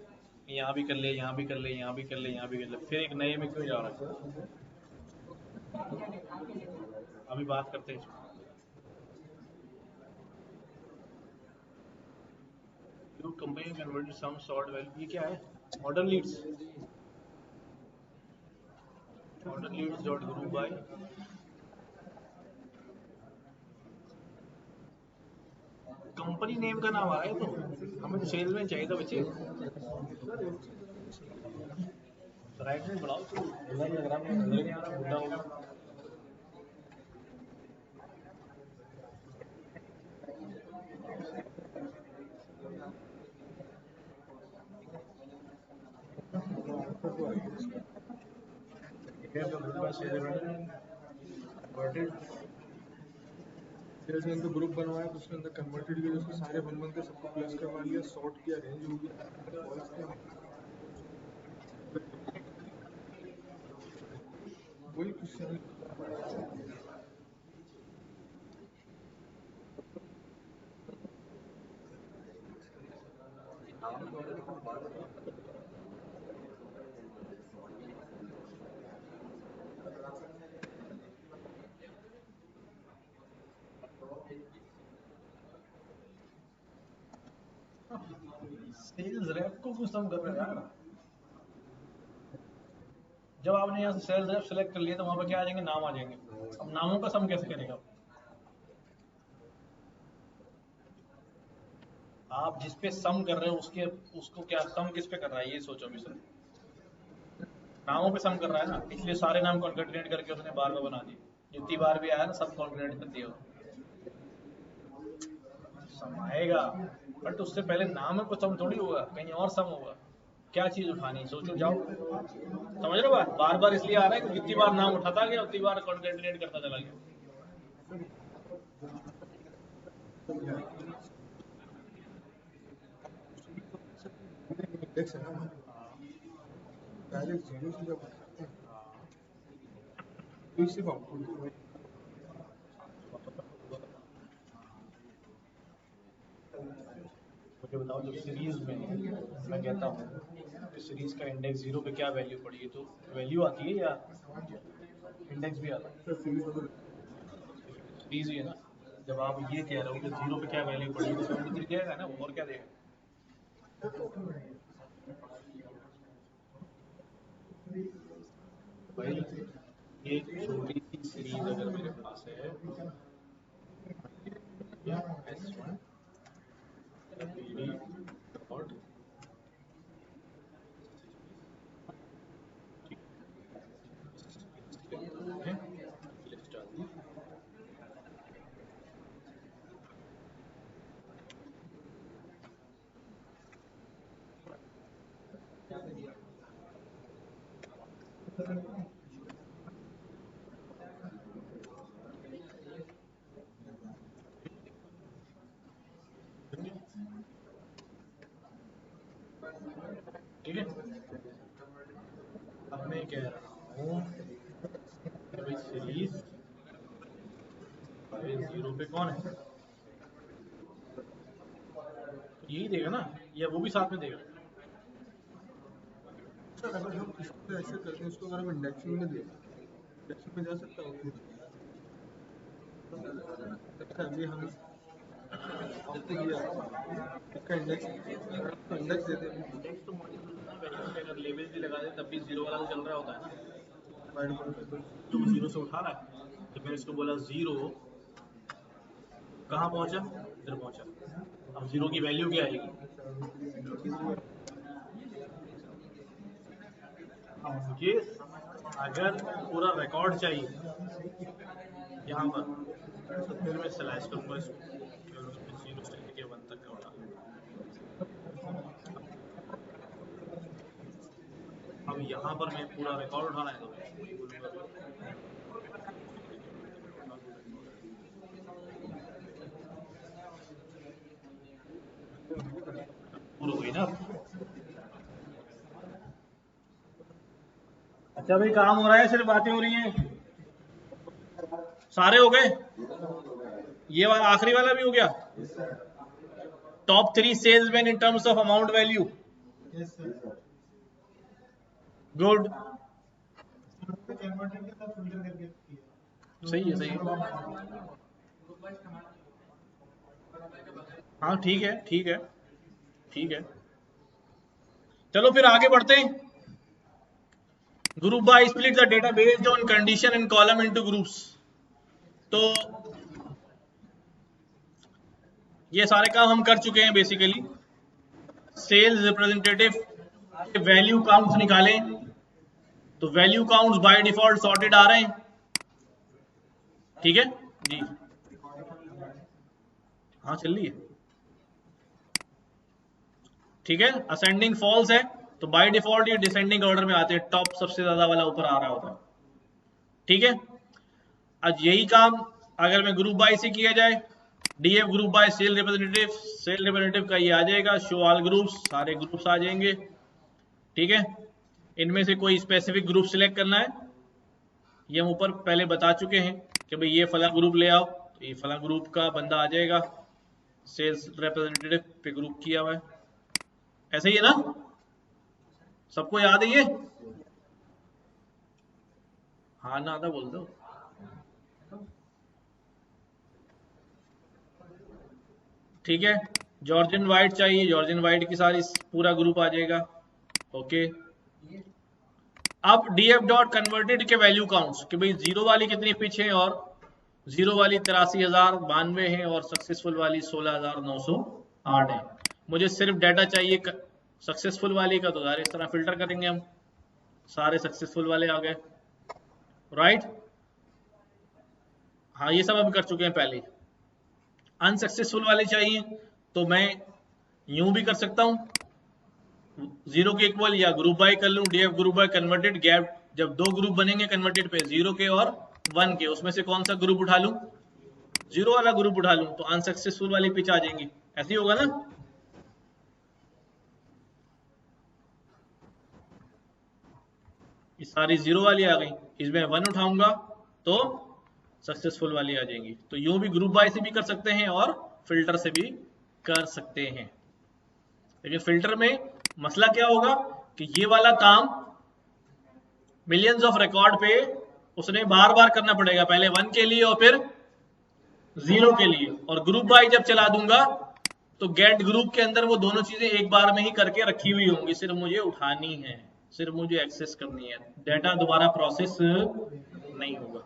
यहाँ भी कर ले, यहाँ भी कर ले, यहाँ भी कर ले, यहाँ भी कर ले, फिर एक नए में क्यों जा रहा है? अभी बात करते हैं। Your company converted some sort well, ये क्या है? Modern leads dot group by company name का नाम आ रहा है, तो हमें तो सेल्समैन चाहिए था बच्चे। राइट में बढ़ाओ, तो बुरा लग रहा है, मुझे नजर नहीं आ रहा, बुरा होगा। सेल्समैन का ग्रुप बनवाया तो उसके अंदर कन्वर्टेड किया, उसके सारे बन के सबको प्लस करवा लिया, सॉर्ट किया, रेंज हो गया, वही क्वेश्चन। सेल्स रैप को क्यों सम कर रहे हैं यार? जब आपने यहाँ से सेल्स रैप सेलेक्ट कर लिया तो वहां पे क्या आ जाएंगे, नाम आ जाएंगे। अब नामों का सम कैसे करेगा आप? जिस पे सम कर रहे हो उसको क्या सम किस पे कर रहा है, ये सोचो मिश्र। नामों पे सम कर रहा है ना, इसलिए सारे नाम कॉन्केटिनेट करके उसने बार में बना दिए। जितनी बार भी आया ना सब कॉन्केटिनेट कर दिया, सम आएगा। बट उससे पहले नाम को सम थोड़ी होगा, कहीं और सम होगा। क्या चीज उठानी, सोचो, जाओ। समझ रहे हो बात? बार बार इसलिए आ रहा है कि जितनी बार नाम उठाता गया उतनी बार कॉन्केटिनेट करता चला गया। इंडेक्स है ना, पहले जीरो से जब तो सिर्फ आउटपुट मुझे बताओ, जब सीरीज में मैं कहता हूँ कि सीरीज का इंडेक्स 0 पे क्या वैल्यू पड़ी है, तो वैल्यू आती है या इंडेक्स भी आता है? सीरीज ही है ना। जब आप ये कह रहे हो कि 0 पे क्या वैल्यू पड़ी है, तो 73 देगा ना, और क्या देगा? भाई एक छोटी सी सीरीज अगर मेरे पास है, S1 PD डॉट लिस्ट डाल दी। ठीक है, अब मैं कह रहा हूँ भाई सीरीज 0 पे कौन है, यही देगा ना, या वो भी साथ में देगा? सर अगर हम इसको ऐसे करते हैं, इसको अगर हम इंडेक्सिंग में दें, इंडेक्सिंग में जा सकता है आउटपुट। अभी हम आउटपुट दिया इसका इंडेक्स दे दें, इंडेक्स तो मौजूद है ना, वैल्यू पे अगर लेबल भी लगा दे तब भी 0 वाला तो चल रहा होता है ना। तो 0 से उठा रहा है, तो मैंने इसको बोला 0 कहाँ पहुंचा, इधर पहुंचा। अब 0 की वैल्यू क्या आएगी? अब मुझे अगर पूरा रिकॉर्ड चाहिए यहाँ पर, तो फिर मैं स्लैश करूंगा इसको, फिर उसमें 0 से लेके 1 तक का उठा। अब यहाँ पर मैं पूरा रिकॉर्ड उठाना है तो मैं वही बोलूंगा, पूरा हुई ना। अच्छा भाई, काम हो रहा है, सिर्फ बातें हो रही हैं? सारे हो गए? ये वाला आखिरी वाला भी हो गया? Top 3 salesman in terms of amount value. Good, सही है, सही है। हाँ ठीक है, ठीक है, ठीक है। चलो फिर आगे बढ़ते हैं। Group by split the data based on condition and column into groups. तो ये सारे काम हम कर चुके हैं basically. Sales representative value counts निकालें, तो value counts by default sorted आ रहे हैं, ठीक है जी। हाँ चल रही है, ठीक है। असेंडिंग फॉल्स है तो बाय डिफॉल्ट ये डिसेंडिंग ऑर्डर में आते हैं, टॉप सबसे ज्यादा वाला ऊपर आ रहा होता है, ठीक है। आज यही काम अगर मैं ग्रुप बाय से किया जाए, DF group by sale representative का ये आ जाएगा, शो ऑल ग्रुप्स, सारे ग्रुप्स आ जाएंगे, ठीक है। इनमें से कोई स्पेसिफिक ग्रुप सिलेक्ट करना है, ये हम ऊपर पहले बता चुके हैं कि भाई ये फला ग्रुप ले आओ, तो ये फला ग्रुप का बंदा आ जाएगा, सेल्स रिप्रेजेंटेटिव पे ग्रुप किया हुआ है, ऐसे ही है ना, सबको याद है ये? हाँ ना आता बोल दो। ठीक है, जॉर्जियन वाइट चाहिए, जॉर्जियन वाइट की सारी पूरा ग्रुप आ जाएगा, ओके। अब डीएफ डॉट कन्वर्टेड के वैल्यू काउंट्स कि भाई जीरो वाली कितनी पिच है, और जीरो वाली 83,092 है, और सक्सेसफुल वाली 16,908 है। मुझे सिर्फ डाटा चाहिए सक्सेसफुल वाली का, तो यार इस तरह फिल्टर करेंगे हम, सारे सक्सेसफुल वाले आ गए, राइट। हाँ ये सब हम कर चुके हैं पहले। अनसक्सेसफुल वाले चाहिए तो मैं यूं भी कर सकता हूं, जीरो के इक्वल, या ग्रुप बाय कर लूं, DF group bye converted gap, जब दो ग्रुप बनेंगे कन्वर्टेड पे, जीरो के और 1 के, उसमें से कौन सा ग्रुप उठा लूं, जीरो वाला ग्रुप उठा लूं, तो अनसक्सेसफुल वाली पिच आ जाएंगी, ऐसे ही होगा ना। ये सारी जीरो वाली आ गई, इसमें 1 उठाऊंगा तो सक्सेसफुल वाली आ जाएंगी। तो यूं भी ग्रुप बाय से भी कर सकते हैं और फिल्टर से भी कर सकते हैं, लेकिन फिल्टर में मसला क्या होगा कि ये वाला काम मिलियंस ऑफ रिकॉर्ड पे उसने बार बार करना पड़ेगा, पहले 1 के लिए और फिर 0 के लिए, और ग्रुप बाय जब चला दूंगा तो गेट ग्रुप के अंदर वो दोनों चीजें एक बार में ही करके रखी हुई होंगी, सिर्फ मुझे उठानी है, सिर्फ मुझे एक्सेस करनी है, डाटा दोबारा प्रोसेस नहीं होगा,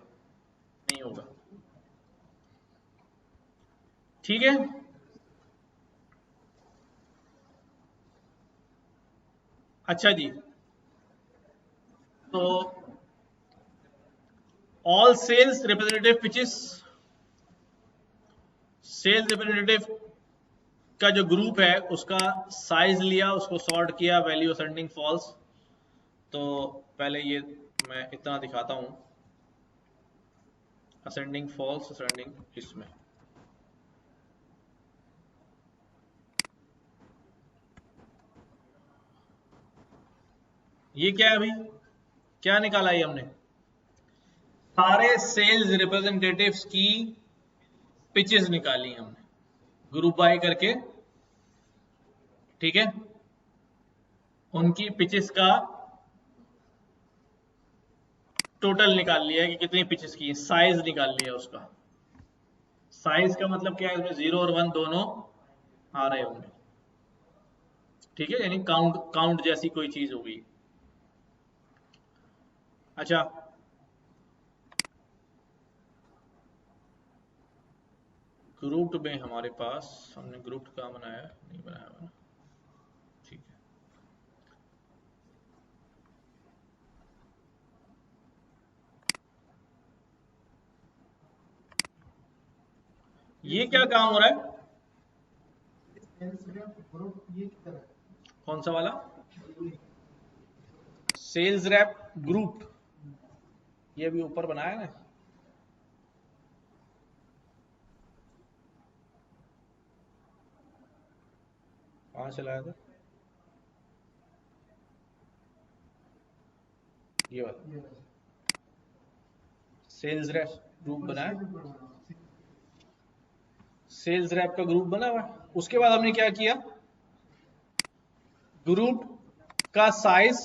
नहीं होगा, ठीक है। अच्छा जी, तो all sales representative pitches, sales representative का जो ग्रुप है उसका साइज लिया, उसको सॉर्ट किया, वैल्यू असेंडिंग फॉल्स। तो पहले ये मैं इतना दिखाता हूं, असेंडिंग फॉल्स, असेंडिंग इसमें, ये क्या है अभी, क्या निकाला ये हमने, सारे सेल्स रिप्रेजेंटेटिव्स की पिचेस निकाली हमने ग्रुप बाय करके, ठीक है। उनकी पिचेस का टोटल निकाल लिया है कि कितनी पिचेस की है, साइज निकाल लिया उसका, साइज का मतलब क्या है, इसमें 0 और 1 दोनों आ रहे होंगे, ठीक है, यानी काउंट जैसी कोई चीज होगी। अच्छा, ग्रुप्ड में हमारे पास, हमने ग्रुप्ड कहाँ बनाया, नहीं बनाया हुआ, ठीक है। ये क्या काम हो रहा है, ग्रुप ये की तरह कौन सा वाला, सेल्स रैप ग्रुप, ये भी ऊपर बनाया ना, कहाँ चलाया था, ये वाला सेल्स रैप ग्रुप बनाया, सेल्स रैप का ग्रुप बना हुआ है। उसके बाद हमने क्या किया, ग्रुप का साइज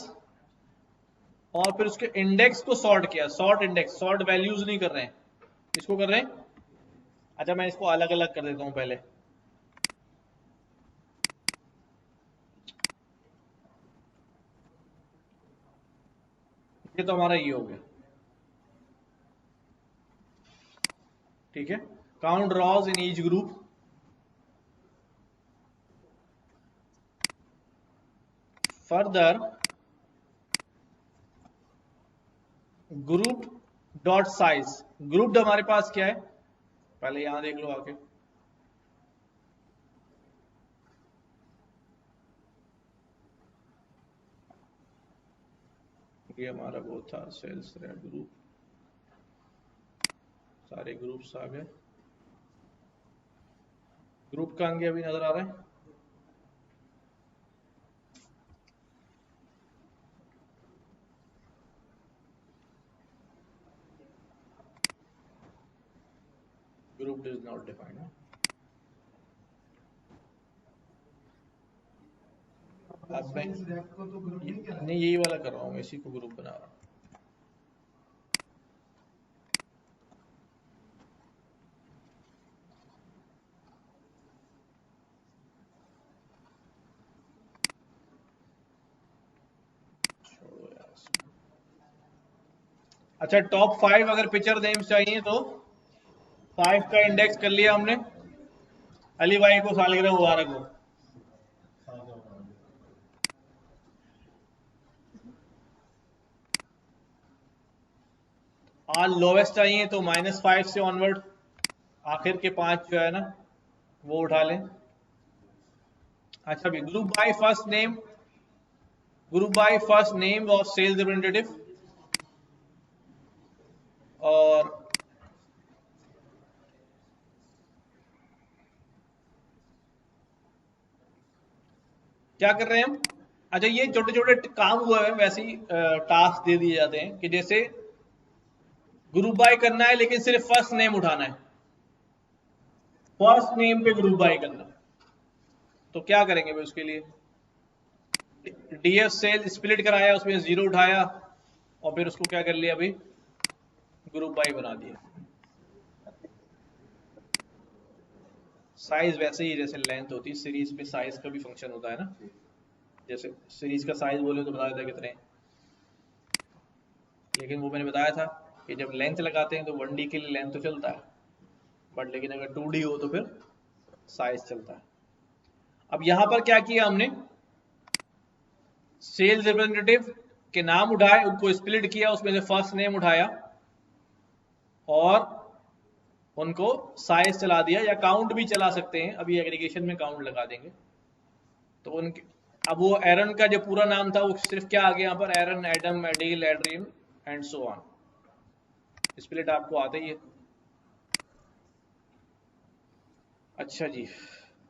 और फिर उसके इंडेक्स को सॉर्ट किया, सॉर्ट इंडेक्स, सॉर्ट वैल्यूज नहीं कर रहे हैं, इसको कर रहे हैं, अच्छा मैं इसको अलग अलग कर देता हूं पहले, ये तो हमारा ये हो गया, ठीक है। Count rows in each group, further group dot size, grouped हमारे पास क्या है, पहले यहां देख लो आके, ये हमारा वो था सेल्स रेड ग्रुप, सारे ग्रुप्स आ गए, ग्रुप का अंग अभी नजर आ रहा है, ग्रुप इज नॉट डिफाइंड। अब मैं इस रैक को तो ग्रुप नहीं करा, नहीं यही वाला कर रहा हूँ, इसी को ग्रुप बना रहा हूँ। छोड़ो यार इसको। अच्छा टॉप 5 अगर पिक्चर नेम्स चाहिए तो 5 का इंडेक्स कर लिया हमने। अली भाई को सालगिरह मुबारक हो। आज लोवेस्ट चाहिए तो -5 से ऑनवर्ड, आखिर के 5 जो है ना वो उठा लें। अच्छा भी group by first name, group by first name of sales representative, और क्या कर रहे हैं हम, अच्छा ये छोटे छोटे काम हुए हैं, वैसे ही टास्क दे दिए जाते हैं कि जैसे ग्रुप बाय करना है लेकिन सिर्फ फर्स्ट नेम उठाना है, फर्स्ट नेम पे ग्रुप बाय करना है, तो क्या करेंगे भाई उसके लिए, डीएफ सेल स्प्लिट कराया, उसमें 0 उठाया और फिर उसको क्या कर लिया भाई, ग्रुप बाय बना दिया। साइज वैसे ही जैसे लेंथ होती है सीरीज में, साइज का भी फंक्शन होता है ना, जैसे सीरीज का साइज बोले तो बता देता कितने, लेकिन वो मैंने बताया था कि जब लेंथ लगाते हैं तो 1D के लिए लेंथ तो चलता है, बट लेकिन अगर 2D हो तो फिर साइज चलता है। अब यहां पर क्या किया हमने, सेल्स रिप्रेजेंटेटिव के नाम उठाए, उनको स्प्लिट किया, उसमें से फर्स्ट नेम उठाया और उनको साइज चला दिया, या काउंट भी चला सकते हैं, अभी एग्रीगेशन में काउंट लगा देंगे। तो उनके अब वो एरन का जो पूरा नाम था वो सिर्फ क्या आ गया यहाँ पर, Aaron, Adam, Adeel, Adrian and so on. Split आपको आता ही है। अच्छा जी,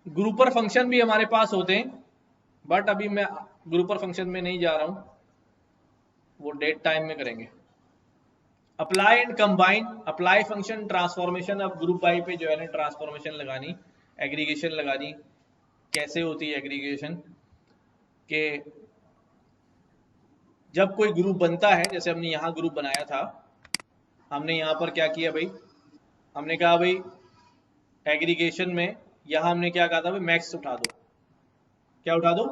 ग्रुपर फंक्शन भी हमारे पास होते हैं, बट अभी मैं ग्रुपर फंक्शन में नहीं जा रहा हूं, वो डेट टाइम में करेंगे। Apply and combine, apply function transformation, अब ग्रुप बाई पे जो है ना ट्रांसफॉर्मेशन लगानी, एग्रीगेशन लगानी, कैसे होती है एग्रीगेशन के, जब कोई ग्रुप बनता है, जैसे हमने यहाँ ग्रुप बनाया था, हमने यहाँ पर क्या किया भाई, हमने कहा भाई एग्रीगेशन में यहाँ हमने क्या कहा था भाई, मैक्स उठा दो, क्या उठा दो,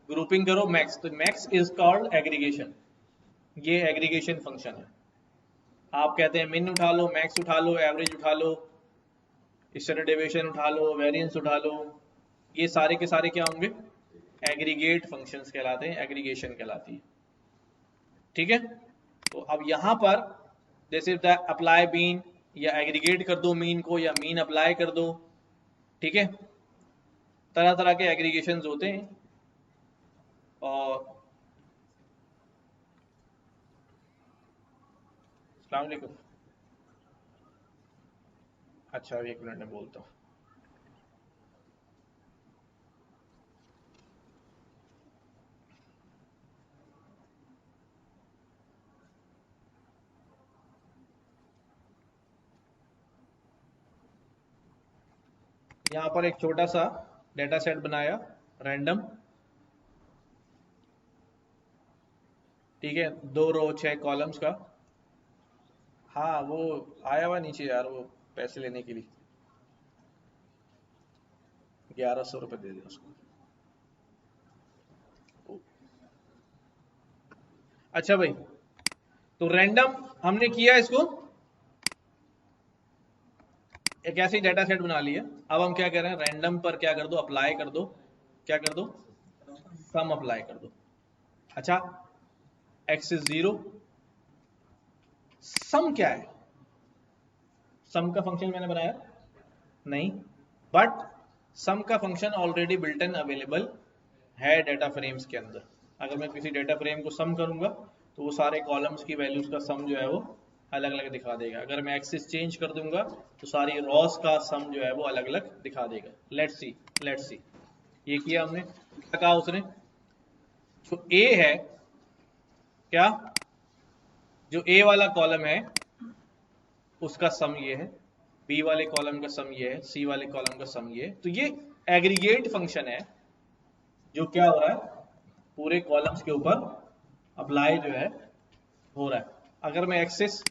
ग्रुपिंग करो मैक्स, तो मैक्स इज कॉल्ड एग्रीगेशन, ये एग्रीगेशन फंक्शन है। आप कहते हैं मिन उठा लो, मैक्स उठा लो, एवरेज उठा लो, स्टैंडर्ड डेविएशन उठा लो, वेरिएंस उठा लो, ये सारे के सारे क्या होंगे, एग्रीगेट फंक्शंस कहलाते हैं, एग्रीगेशन कहलाती है। ठीक है, तो अब यहां पर जैसे अप्लाई मीन, या एग्रीगेट कर दो मीन को, या मीन अप्लाई कर दो, ठीक है, तरह तरह के एग्रीगेशंस होते हैं। और अस्सलाम वालेकुम, अच्छा 1 मिनट में बोलता हूँ। यहाँ पर एक छोटा सा डेटा सेट बनाया रैंडम, ठीक है, 2 रो 6 कॉलम्स का। हाँ वो आया हुआ नीचे यार, वो पैसे लेने के लिए 1100 रुपये दे दिया उसको। अच्छा भाई, तो रैंडम हमने किया इसको, एक ऐसी डेटा सेट बना लिया। अब हम क्या कर रहे हैं, रैंडम पर क्या कर दो, अप्लाई कर दो, क्या कर दो, सम अप्लाई कर दो। अच्छा, x इज 0, सम क्या है? सम का फंक्शन मैंने बनाया नहीं, बट सम का function already built in available है डेटा फ्रेम्स के अंदर। अगर मैं किसी डेटा फ्रेम को सम करूंगा तो वो सारे कॉलम्स की वैल्यूज का सम जो है वो अलग अलग दिखा देगा। अगर मैं एक्सिस चेंज कर दूंगा तो सारी रॉस का सम जो है वो अलग अलग दिखा देगा। लेट्स सी ये किया हमने। क्या कहा उसने? जो ए है, क्या जो ए वाला कॉलम है उसका सम ये है, बी वाले कॉलम का सम ये है, सी वाले कॉलम का सम ये है। तो ये एग्रीगेट फंक्शन है जो क्या हो रहा है, पूरे कॉलम्स के ऊपर अप्लाई जो है हो रहा है। अगर मैं एक्सिस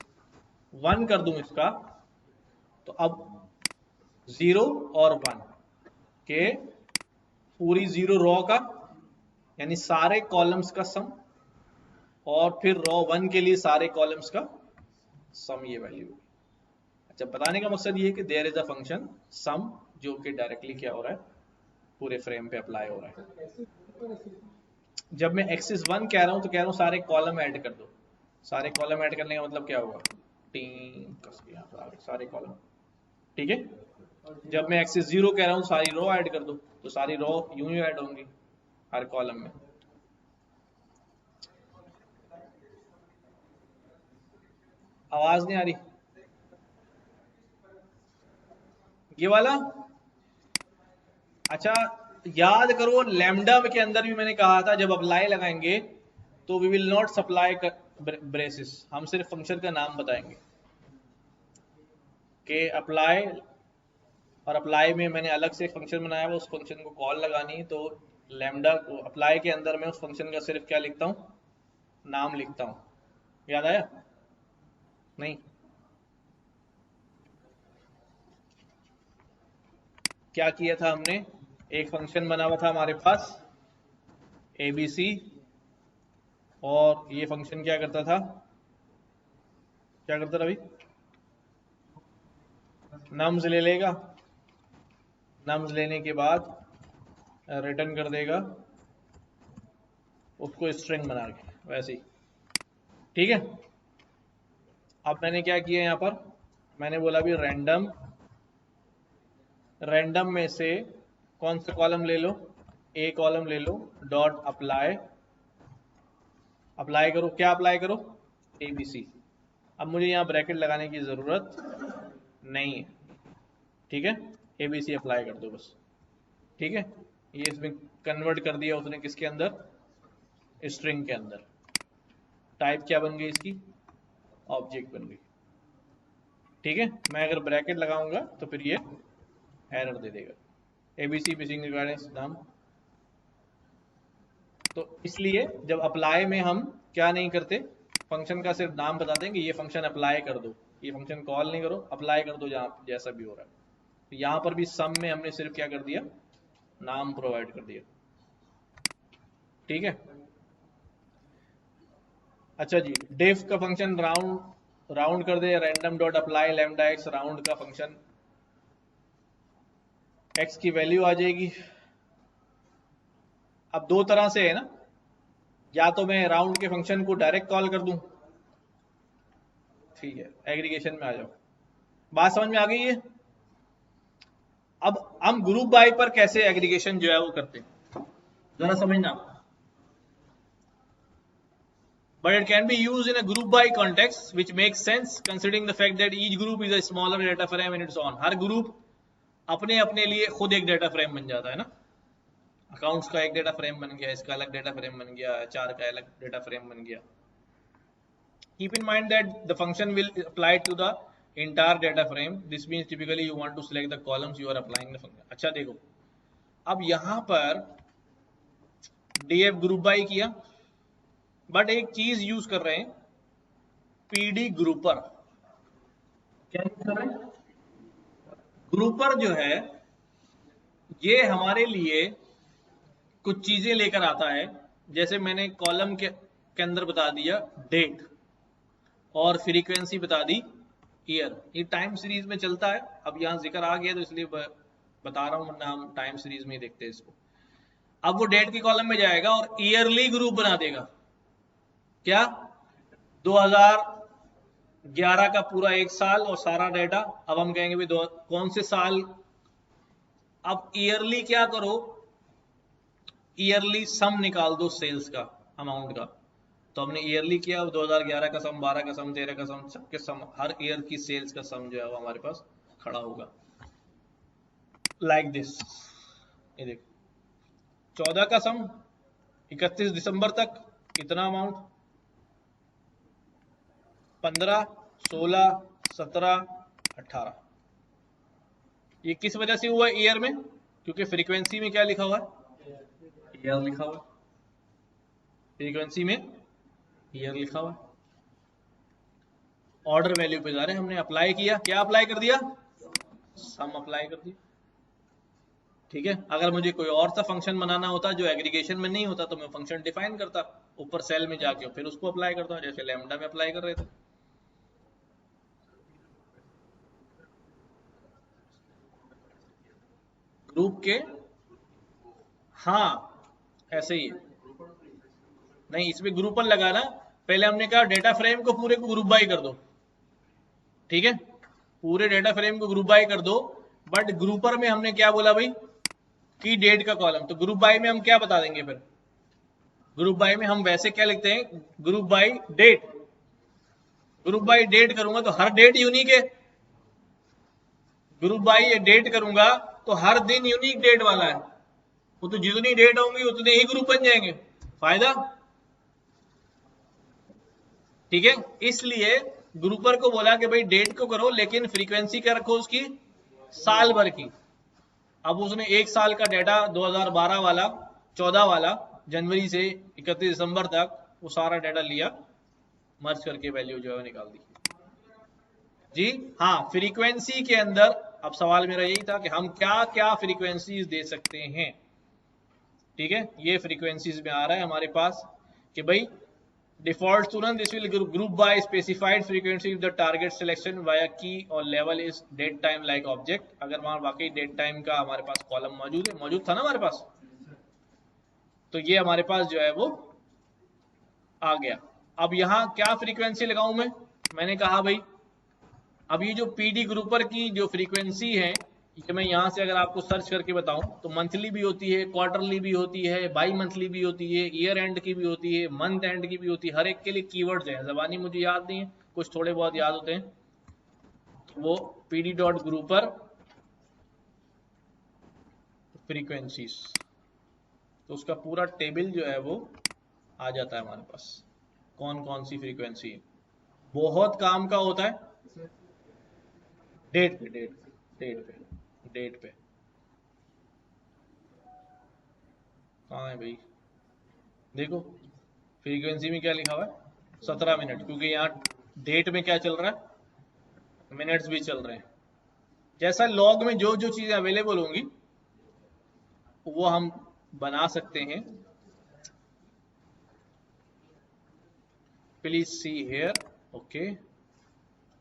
1 कर दूं इसका, तो अब 0 और 1 के पूरी 0 रो का यानी सारे कॉलम्स का सम, और फिर रो 1 के लिए सारे कॉलम्स का सम, ये वैल्यू। अच्छा, बताने का मकसद ये है कि देयर इज अ फंक्शन सम जो कि डायरेक्टली क्या हो रहा है, पूरे फ्रेम पे अप्लाई हो रहा है। जब मैं एक्सिस 1 कह रहा हूं तो कह रहा हूं सारे कॉलम ऐड कर दो। सारे कॉलम ऐड करने का मतलब क्या होगा, टीम कस के यहाँ सारे कॉलम, ठीक है। जब मैं एक्सिस 0 कह रहा हूं सारी रो ऐड कर दो, तो सारी रो यूं ही ऐड होंगी हर कॉलम में। आवाज नहीं आ रही? ये वाला, अच्छा याद करो लैम्डा के अंदर भी मैंने कहा था जब अप्लाई लगाएंगे तो we will not supply braces, हम सिर्फ फंक्शन का नाम बताएंगे कि अप्लाई, और अप्लाई में मैंने अलग से एक फंक्शन बनाया हुआ, उस फंक्शन को कॉल लगानी। तो लैम्डा को अप्लाई के अंदर मैं उस फंक्शन का सिर्फ क्या लिखता हूं, नाम लिखता हूं। याद आया? नहीं? क्या किया था हमने, एक फंक्शन बना हुआ था हमारे पास ABC, और ये फंक्शन क्या करता था, क्या करता रवि, नम्स ले लेगा, नम्स लेने के बाद रिटर्न कर देगा उसको स्ट्रिंग बना के, वैसे ही, ठीक है। अब मैंने क्या किया यहां पर, मैंने बोला भी रैंडम में से कौन सा कॉलम ले लो, ए कॉलम ले लो, डॉट अप्लाई, अप्लाई करो, क्या अप्लाई करो, ABC। अब मुझे यहाँ ब्रैकेट लगाने की जरूरत नहीं है, ठीक है, ABC अप्लाई कर दो बस, ठीक है। ये इसमें कन्वर्ट कर दिया उसने किसके अंदर, स्ट्रिंग के अंदर। टाइप क्या बन गई इसकी, ऑब्जेक्ट बन गई, ठीक है। मैं अगर ब्रैकेट लगाऊंगा तो फिर ये एरर दे देगा, ABC मिसिंग रिगार्डिंग नाम। तो इसलिए जब अप्लाई में हम क्या नहीं करते, फंक्शन का सिर्फ नाम बता देंगे, ये फंक्शन अप्लाई कर दो, ये फंक्शन कॉल नहीं करो, अप्लाई कर दो जहां जैसा भी हो रहा है। तो यहां पर भी सम में हमने सिर्फ क्या कर दिया, नाम प्रोवाइड कर दिया, ठीक है। अच्छा जी, डिफ का फंक्शन राउंड कर दे, random dot apply lambda x, round का फंक्शन, एक्स की वैल्यू आ जाएगी। अब दो तरह से है ना, या तो मैं राउंड के फंक्शन को डायरेक्ट कॉल कर दूं, ठीक है, एग्रीगेशन में आ जाओ, बात समझ में आ गई है। अब हम ग्रुप बाय पर कैसे एग्रीगेशन जो है वो करते हैं, जरा समझना। But it can be used in a group by context, which makes sense considering the fact that each group is a smaller data frame in its own. Her group अपने अपने लिए खुद एक डेटा फ्रेम बन जाता है ना। Accounts का एक डेटा फ्रेम बन गया, इसका अलग डेटा फ्रेम बन गया, HR का अलग डेटा फ्रेम बन गया। Keep in mind that the function will apply to the entire data frame. This means typically you want to select the columns you are applying the function. अच्छा देखो, अब यहां पर df ग्रुप बाय किया, but एक चीज use कर रहे हैं, PD ग्रुपर। क्या यूज कर रहे हैं, ग्रुपर जो है ये हमारे लिए कुछ चीजें लेकर आता है। जैसे मैंने कॉलम के अंदर बता दिया डेट, और फ्रीक्वेंसी बता दी ईयर, ये टाइम सीरीज में चलता है। अब यहाँ जिक्र आ गया तो इसलिए बता रहा हूँ, वरना हम टाइम सीरीज में ही देखते हैं इसको। अब वो डेट के कॉलम में जाएगा और ईयरली ग्रुप बना देगा। क्या 2011 का पूरा एक साल और सारा डेटा। अब हम कहेंगे भाई कौन से साल। अब ईयरली क्या करो, ईयरली सम निकाल दो सेल्स का अमाउंट का। तो हमने ईयरली किया, 2011 का सम, 12 का सम, 13 का सम, सबके सम, हर ईयर की सेल्स का सम जो है वो हमारे पास खड़ा होगा लाइक दिस। ये देखो 14 का सम 31 दिसंबर तक इतना अमाउंट, 15, 16, 17, 18। ये किस वजह से हुआ ईयर में? क्योंकि फ्रीक्वेंसी में क्या लिखा हुआ है? ईयर लिखा हुआ है। फ्रीक्वेंसी में ईयर लिखा हुआ है। ऑर्डर वैल्यू पे जा रहे हैं, हमने अप्लाई किया, क्या अप्लाई कर दिया? सम अप्लाई कर दिया। ठीक है, अगर मुझे कोई और सा फंक्शन बनाना होता जो एग्रीगेशन में नहीं होता तो मैं फंक्शन डिफाइन करता ऊपर सेल में जाके, फिर उसको अप्लाई करता हूं, जैसे लैम्डा में अप्लाई कर रहे थे। ग्रुप के, हाँ ऐसे ही है। नहीं, इसमें ग्रुपर लगाना, पहले हमने कहा डेटा फ्रेम को पूरे को ग्रुप बाय कर दो। ठीक है, पूरे डेटा फ्रेम को ग्रुप बाय कर दो, बट ग्रुपर में हमने क्या बोला भाई कि डेट का कॉलम। तो ग्रुप बाय में हम क्या बता देंगे फिर? ग्रुप बाय में हम वैसे क्या लिखते हैं, group by date. Group by date करूंगा तो हर डेट यूनिक है। ग्रुप बाय डेट करूंगा तो हर दिन यूनिक डेट वाला है, वो तो जितनी डेट होंगी उतने ही ग्रुप बन जाएंगे। फायदा, ठीक है। इसलिए ग्रुपर को बोला कि भाई डेट को करो लेकिन फ्रीक्वेंसी क्या रखो उसकी, साल भर की। अब उसने एक साल का डेटा 2012 वाला, 14 वाला, जनवरी से 31 दिसंबर तक वो सारा डेटा लिया, मर्ज करके वैल्यू जो है निकाल दी जी। हाँ, फ्रीक्वेंसी के अंदर अब सवाल मेरा यही था कि हम क्या क्या फ्रीक्वेंसीज दे सकते हैं। ठीक है, ये फ्रीक्वेंसीज में आ रहा है हमारे पास कि भाई डिफॉल्ट तुरंत this will group by specified frequency the target selection via की और level is date time like object. अगर वहां वाकई डेट टाइम का हमारे पास कॉलम मौजूद था ना हमारे पास, तो ये हमारे पास जो है वो आ गया। अब यहाँ क्या फ्रीक्वेंसी लगाऊं मैंने कहा भाई अब ये जो पीडी ग्रुपर की जो फ्रीक्वेंसी है, ये मैं यहाँ से अगर आपको सर्च करके बताऊं तो मंथली भी होती है, क्वार्टरली भी होती है, बाई मंथली भी होती है, ईयर एंड की भी होती है, मंथ एंड की भी होती है। हर एक के लिए कीवर्ड्स हैं, ज़बानी मुझे याद नहीं है, कुछ थोड़े बहुत याद होते हैं। तो वो पीडी डॉट ग्रुपर फ्रीक्वेंसीज, तो उसका पूरा टेबल जो है वो आ जाता है हमारे पास, कौन कौन सी फ्रीक्वेंसी है। बहुत काम का होता है डेट पे कहाँ है भाई? देखो फ्रीक्वेंसी में क्या लिखा हुआ है, 17 मिनट, क्योंकि यहाँ डेट में क्या चल रहा है, मिनट्स भी चल रहे हैं। जैसा लॉग में जो जो चीजें अवेलेबल होंगी वो हम बना सकते हैं। Please see here, okay,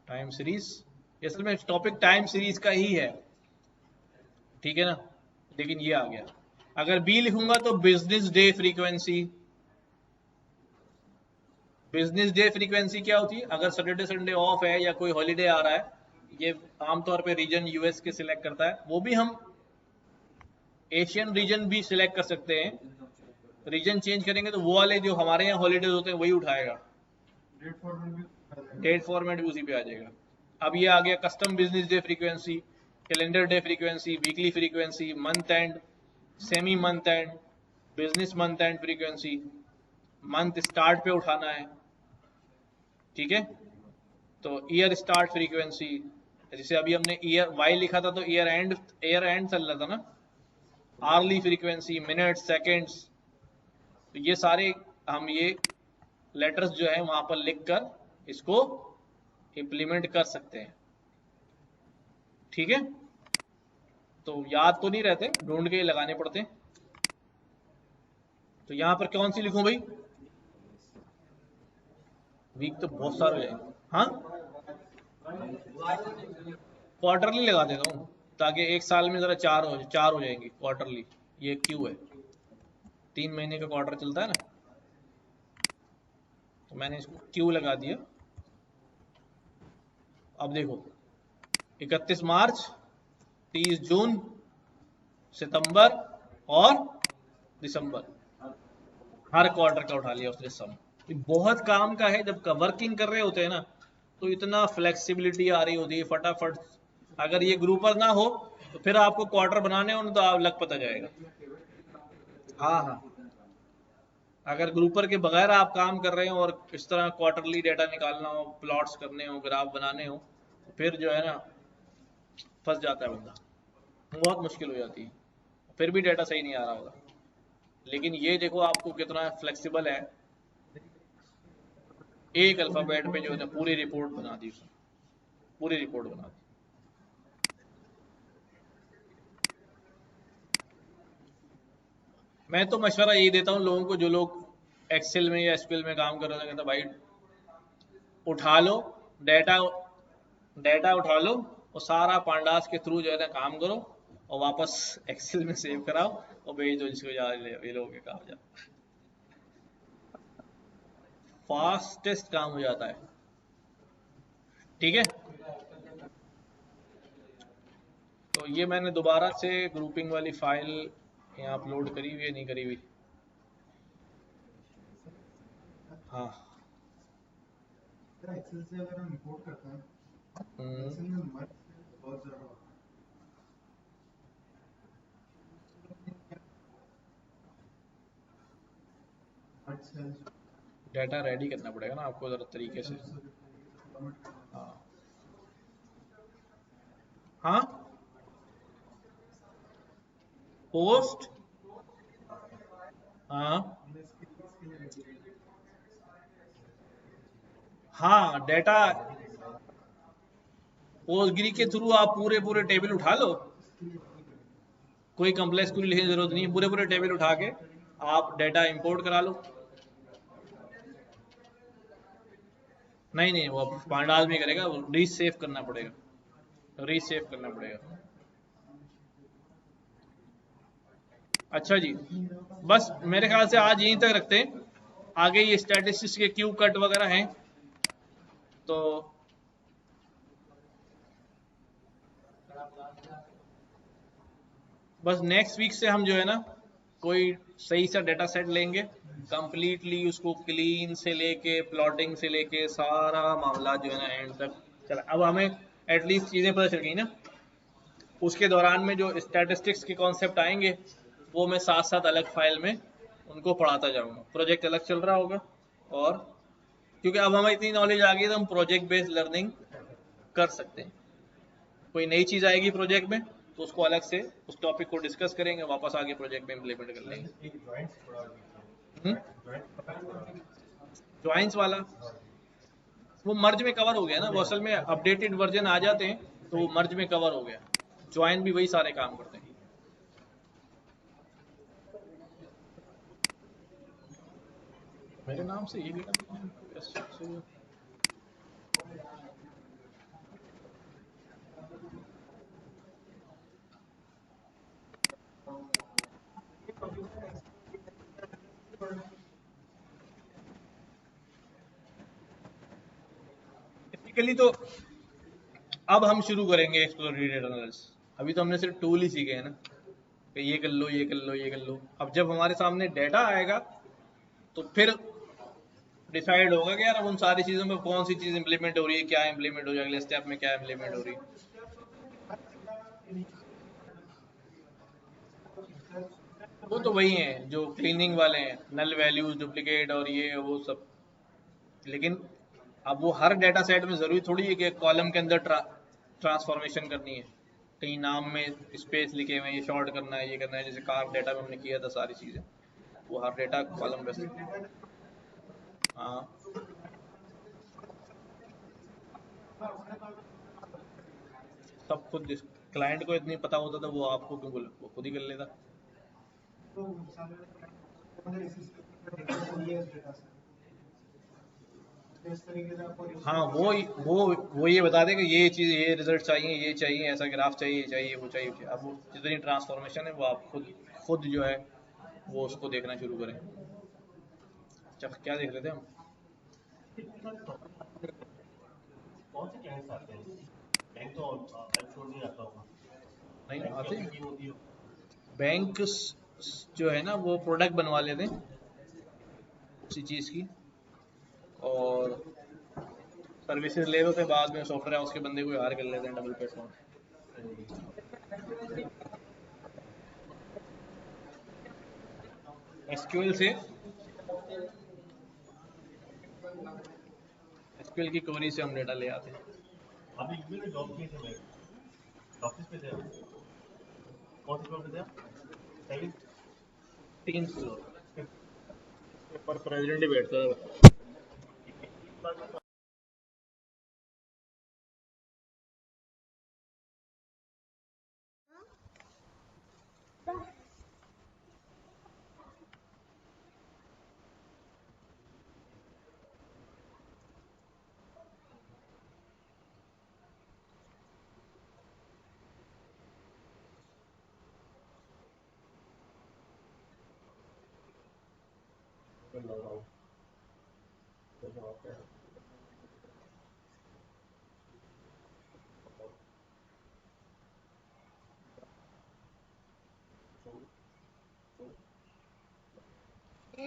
time series, असल में टॉपिक टाइम सीरीज का ही है, ठीक है ना, लेकिन ये आ गया। अगर बी लिखूंगा तो business day frequency. Business day frequency क्या होती है? अगर सैटरडे संडे ऑफ है या कोई हॉलीडे आ रहा है, ये आमतौर पे रीजन यूएस के सिलेक्ट करता है, वो भी हम एशियन रीजन भी सिलेक्ट कर सकते हैं। रीजन चेंज करेंगे तो वो वाले जो हमारे यहाँ हॉलीडेज होते हैं वही उठाएगा, डेट फॉर्मेट भी उसी पे आ जाएगा। अब ये आ गया custom business day frequency, calendar day frequency, weekly frequency, month and, semi month and, business month and frequency, month start पे उठाना है, ठीक है। तो ईयर स्टार्ट फ्रीक्वेंसी, जैसे अभी हमने ईयर वाई लिखा था तो ईयर एंड चल रहा था ना, आर्ली फ्रीक्वेंसी, मिनट्स, सेकेंड्स, तो ये सारे हम ये लेटर्स जो है वहां पर लिखकर इसको इंप्लीमेंट कर सकते हैं, ठीक है। तो याद तो नहीं रहते, ढूंढ के लगाने पड़ते हैं। तो यहां पर कौन सी लिखूं भाई? वीक तो बहुत सारे हैं, हाँ क्वार्टरली लगा देता हूँ ताकि एक साल में जरा चार हो जाएंगी क्वार्टरली। ये क्यों है, 3 महीने का क्वार्टर चलता है ना, तो मैंने इसको क्यू लगा दिया। अब देखो 31 मार्च, 30 जून, सितंबर और दिसंबर, हर क्वार्टर का उठा लिया उसने सम। ये बहुत काम का है। जब वर्किंग कर रहे होते हैं ना तो इतना फ्लेक्सिबिलिटी आ रही होती है फटाफट। अगर ये ग्रुपर ना हो तो फिर आपको क्वार्टर बनाने हो तो आप लग पता जाएगा। हाँ हाँ, अगर ग्रुपर के बगैर आप काम कर रहे हो और इस तरह क्वार्टरली डेटा निकालना हो, प्लॉट्स करने हो, ग्राफ बनाने हो, तो फिर जो है ना फंस जाता है बंदा, बहुत मुश्किल हो जाती है, फिर भी डेटा सही नहीं आ रहा होगा। लेकिन ये देखो आपको कितना फ्लेक्सिबल है, एक अल्फाबेट पे जो है ना पूरी रिपोर्ट बना दी उसने, पूरी रिपोर्ट बना दी। मैं तो मशवरा यही देता हूँ लोगों को, जो लोग एक्सेल में या एसक्यूएल में काम कर रहे हैं, कहता भाई उठा लो डेटा, डेटा उठा लो और सारा पांडास के थ्रू जो है ना काम करो और वापस एक्सेल में सेव कराओ और भेज दो जिसको ये लोगों के काम जाए, फास्टेस्ट काम हो जाता है। ठीक है, तो ये मैंने दोबारा से ग्रुपिंग वाली फाइल यहाँ अपलोड करी हुई है, नहीं करी हुई? हाँ एक्सेल से अगर हम इंपोर्ट करते हैं, एक्सेल में मर्ज बहुत ज़्यादा डेटा रेडी करना पड़ेगा ना आपको जरा तरीके से। हाँ हाँ, पोस्ट, हाँ हाँ, डेटा पोस्टग्री के थ्रू आप पूरे पूरे टेबल उठा लो, कोई कॉम्प्लेक्स क्वेरी लिखने की जरूरत नहीं है, पूरे पूरे टेबल उठा के आप डेटा इंपोर्ट करा लो। नहीं नहीं, वो पांडास में करेगा, रीसेव करना पड़ेगा, रीसेव करना पड़ेगा। अच्छा जी, बस मेरे ख्याल से आज यहीं तक रखते हैं, आगे ये स्टैटिस्टिक्स के क्यू कट वगैरह हैं तो बस नेक्स्ट वीक से हम जो है ना कोई सही सा डेटा सेट लेंगे, कंप्लीटली उसको क्लीन से लेके प्लॉटिंग से लेके सारा मामला जो है ना एंड तक चला। अब हमें एटलीस्ट चीज़ें पता चल गई ना, उसके दौरान में जो स्टैटिस्टिक्स के कॉन्सेप्ट आएंगे वो मैं साथ साथ अलग फाइल में उनको पढ़ाता जाऊंगा, प्रोजेक्ट अलग चल रहा होगा। और क्योंकि अब हमें इतनी नॉलेज आ गई है तो हम प्रोजेक्ट बेस्ड लर्निंग कर सकते हैं। कोई नई चीज़ आएगी प्रोजेक्ट में तो उसको अलग से उस टॉपिक को डिस्कस करेंगे, वापस आगे प्रोजेक्ट में इम्प्लीमेंट कर लेंगे। ज्वाइंस वाला वो मर्ज में कवर हो गया ना, वो असल में अपडेटेड वर्जन आ जाते हैं तो वो मर्ज में कवर हो गया, ज्वाइन भी वही सारे काम करते हैं। मेरे नाम से ये डेटा बेसिकली तो अब हम शुरू करेंगे एक्सप्लोरेटरी डेटा एनालिसिस। अभी तो हमने सिर्फ टूल ही सीखे हैं ना कि ये कर लो, ये कर लो, ये कर लो। अब जब हमारे सामने डेटा आएगा तो फिर डिसाइड होगा कि यार अब उन सारी चीज़ों में कौन सी चीज़ इंप्लीमेंट हो रही है, क्या इंप्लीमेंट हो जाएगा, अगले स्टेप में क्या इंप्लीमेंट हो रही है। वो तो वही है जो क्लीनिंग वाले हैं, नल वैल्यूज, डुप्लीकेट और ये वो सब। लेकिन अब वो हर डेटा सेट में ज़रूरी थोड़ी है कि कॉलम के अंदर ट्रांसफॉर्मेशन करनी है, कहीं नाम में स्पेस लिखे हुए ये शॉर्ट करना है, ये करना है, जैसे कार डेटा में हमने किया था सारी चीज़ें, वो हर डेटा कॉलम बेस। हाँ सब खुद, क्लाइंट को इतनी पता होता था वो आपको क्यों बोले, वो खुद ही कर लेता। हाँ वो ये बता दें कि ये चीज़, ये रिजल्ट चाहिए, ये चाहिए, ऐसा ग्राफ चाहिए, ये चाहिए, वो चाहिए। अब वो जितनी ट्रांसफॉर्मेशन है वो आप खुद जो है वो उसको देखना शुरू करें। अच्छा, क्या देख रहे थे हम? कौन से क्लाइंट्स आते हैं? बैंक तो छोड़ नहीं आता होगा। नहीं बैंक आते। की मीटिंग होती है। बैंक जो है ना वो प्रोडक्ट बनवा लेते हैं उसी चीज़ की, और सर्विसेज ले लेते हैं, बाद में सॉफ्टवेयर हाउस के बंदे को हायर कर लेते हैं डबल प्लेटफॉर्म। एसक्यूएल से, एसक्यूएल की क्वेरी से हम डेटा ले आते हैं। अभी यूपी में जॉब किए थे, मैं ऑफिस पे थे। कौन से फ्लोर पे थे आप? 3 फ्लोर पर प्रेसिडेंट ही बैठता है।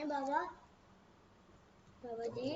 बाबा, बाबा जी।